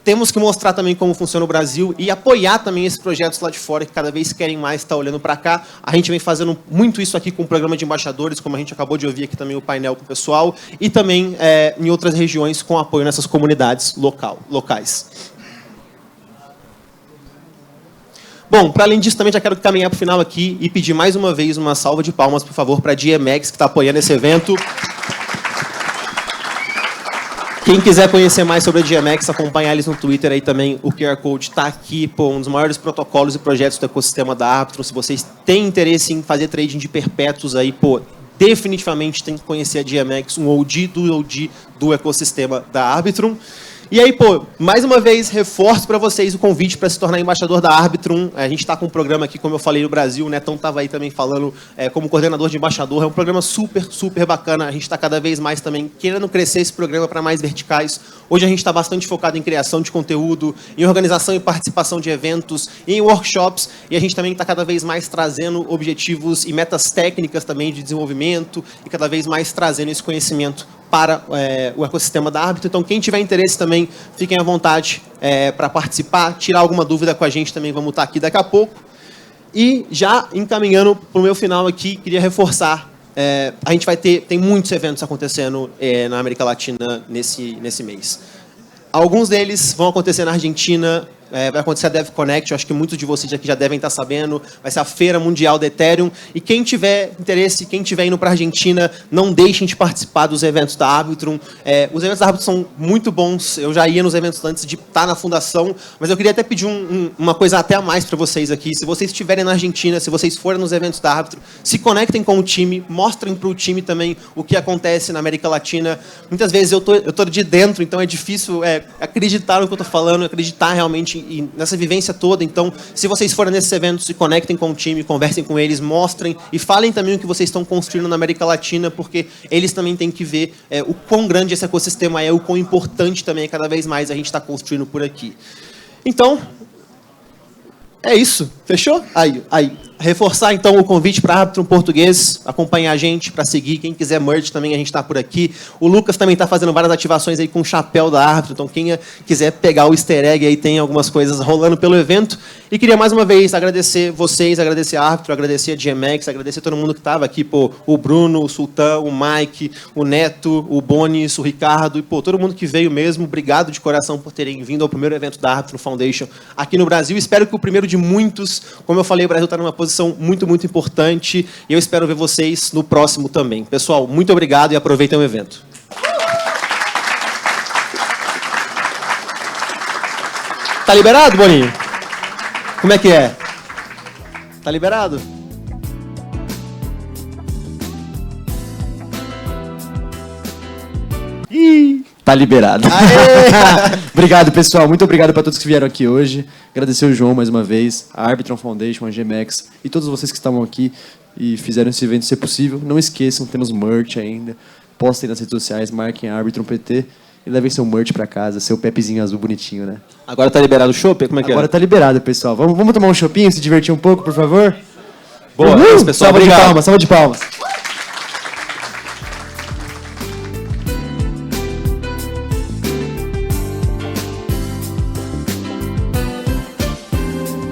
Speaker 2: temos que mostrar também como funciona o Brasil e apoiar também esses projetos lá de fora que cada vez querem mais estar olhando para cá. A gente vem fazendo muito isso aqui com o programa de embaixadores, como a gente acabou de ouvir aqui também o painel com o pessoal, e também em outras regiões com apoio nessas comunidades locais. Bom, para além disso, também já quero caminhar para o final aqui e pedir mais uma vez uma salva de palmas, por favor, para a GMX, que está apoiando esse evento. Quem quiser conhecer mais sobre a GMX, acompanhar eles no Twitter aí também, o QR Code está aqui, um dos maiores protocolos e projetos do ecossistema da Arbitrum. Se vocês têm interesse em fazer trading de perpétuos aí, definitivamente tem que conhecer a GMX, um OG do ecossistema da Arbitrum. E aí, pô, mais uma vez, reforço para vocês o convite para se tornar embaixador da Arbitrum. A gente está com um programa aqui, como eu falei, no Brasil. O Netão estava aí também falando como coordenador de embaixador. É um programa super, super bacana. A gente está cada vez mais também querendo crescer esse programa para mais verticais. Hoje a gente está bastante focado em criação de conteúdo, em organização e participação de eventos, em workshops. E a gente também está cada vez mais trazendo objetivos e metas técnicas também de desenvolvimento e cada vez mais trazendo esse conhecimento para o ecossistema da Arbitrum. Então, quem tiver interesse também, fiquem à vontade para participar, tirar alguma dúvida com a gente também, vamos estar aqui daqui a pouco. E já encaminhando para o meu final aqui, queria reforçar, a gente tem muitos eventos acontecendo na América Latina nesse mês. Alguns deles vão acontecer na Argentina, vai acontecer a DevConnect, eu acho que muitos de vocês aqui já devem estar sabendo, vai ser a Feira Mundial da Ethereum, e quem tiver interesse, quem tiver indo para a Argentina, não deixem de participar dos eventos da Arbitrum. Os eventos da Arbitrum são muito bons, eu já ia nos eventos antes de estar na fundação, mas eu queria até pedir uma coisa até a mais para vocês aqui. Se vocês estiverem na Argentina, se vocês forem nos eventos da Arbitrum, se conectem com o time, mostrem para o time também o que acontece na América Latina. Muitas vezes eu tô de dentro, então é difícil acreditar no que eu estou falando, acreditar realmente nessa vivência toda. Então, se vocês forem nesses eventos, se conectem com o time, conversem com eles, mostrem e falem também o que vocês estão construindo na América Latina, porque eles também têm que ver o quão grande esse ecossistema é, o quão importante também cada vez mais a gente está construindo por aqui. Então, é isso. Fechou? Aí. Reforçar, então, o convite para a Arbitrum Português, acompanhar a gente, para seguir. Quem quiser merge também, a gente está por aqui. O Lucas também está fazendo várias ativações aí com o chapéu da Arbitrum, então quem quiser pegar o easter egg aí, tem algumas coisas rolando pelo evento. E queria mais uma vez agradecer vocês, agradecer a Arbitrum, agradecer a GMX, agradecer todo mundo que estava aqui, pô, o Bruno, o Sultan, o Mike, o Neto, o Bonis, o Ricardo, e pô, todo mundo que veio mesmo. Obrigado de coração por terem vindo ao primeiro evento da Arbitrum Foundation aqui no Brasil. Espero que o primeiro de muitos. Como eu falei, o Brasil está numa posição muito, muito importante, e eu espero ver vocês no próximo também. Pessoal, muito obrigado e aproveitem o evento. Tá liberado, Boninho? Como é que é? Tá liberado?
Speaker 1: Tá liberado. Obrigado, pessoal. Muito obrigado para todos que vieram aqui hoje. Agradecer o João mais uma vez, a Arbitrum Foundation, a GMX e todos vocês que estavam aqui e fizeram esse evento ser possível. Não esqueçam, temos merch ainda. Postem nas redes sociais, marquem a Arbitrum PT e levem seu merch para casa, seu pepezinho azul bonitinho, né?
Speaker 2: Agora tá liberado o chopp? Como é que
Speaker 1: Agora tá liberado, pessoal. Vamos tomar um chopinho, se divertir um pouco, por favor?
Speaker 2: Boa, pessoal.
Speaker 1: Salva de palmas, salva de palmas.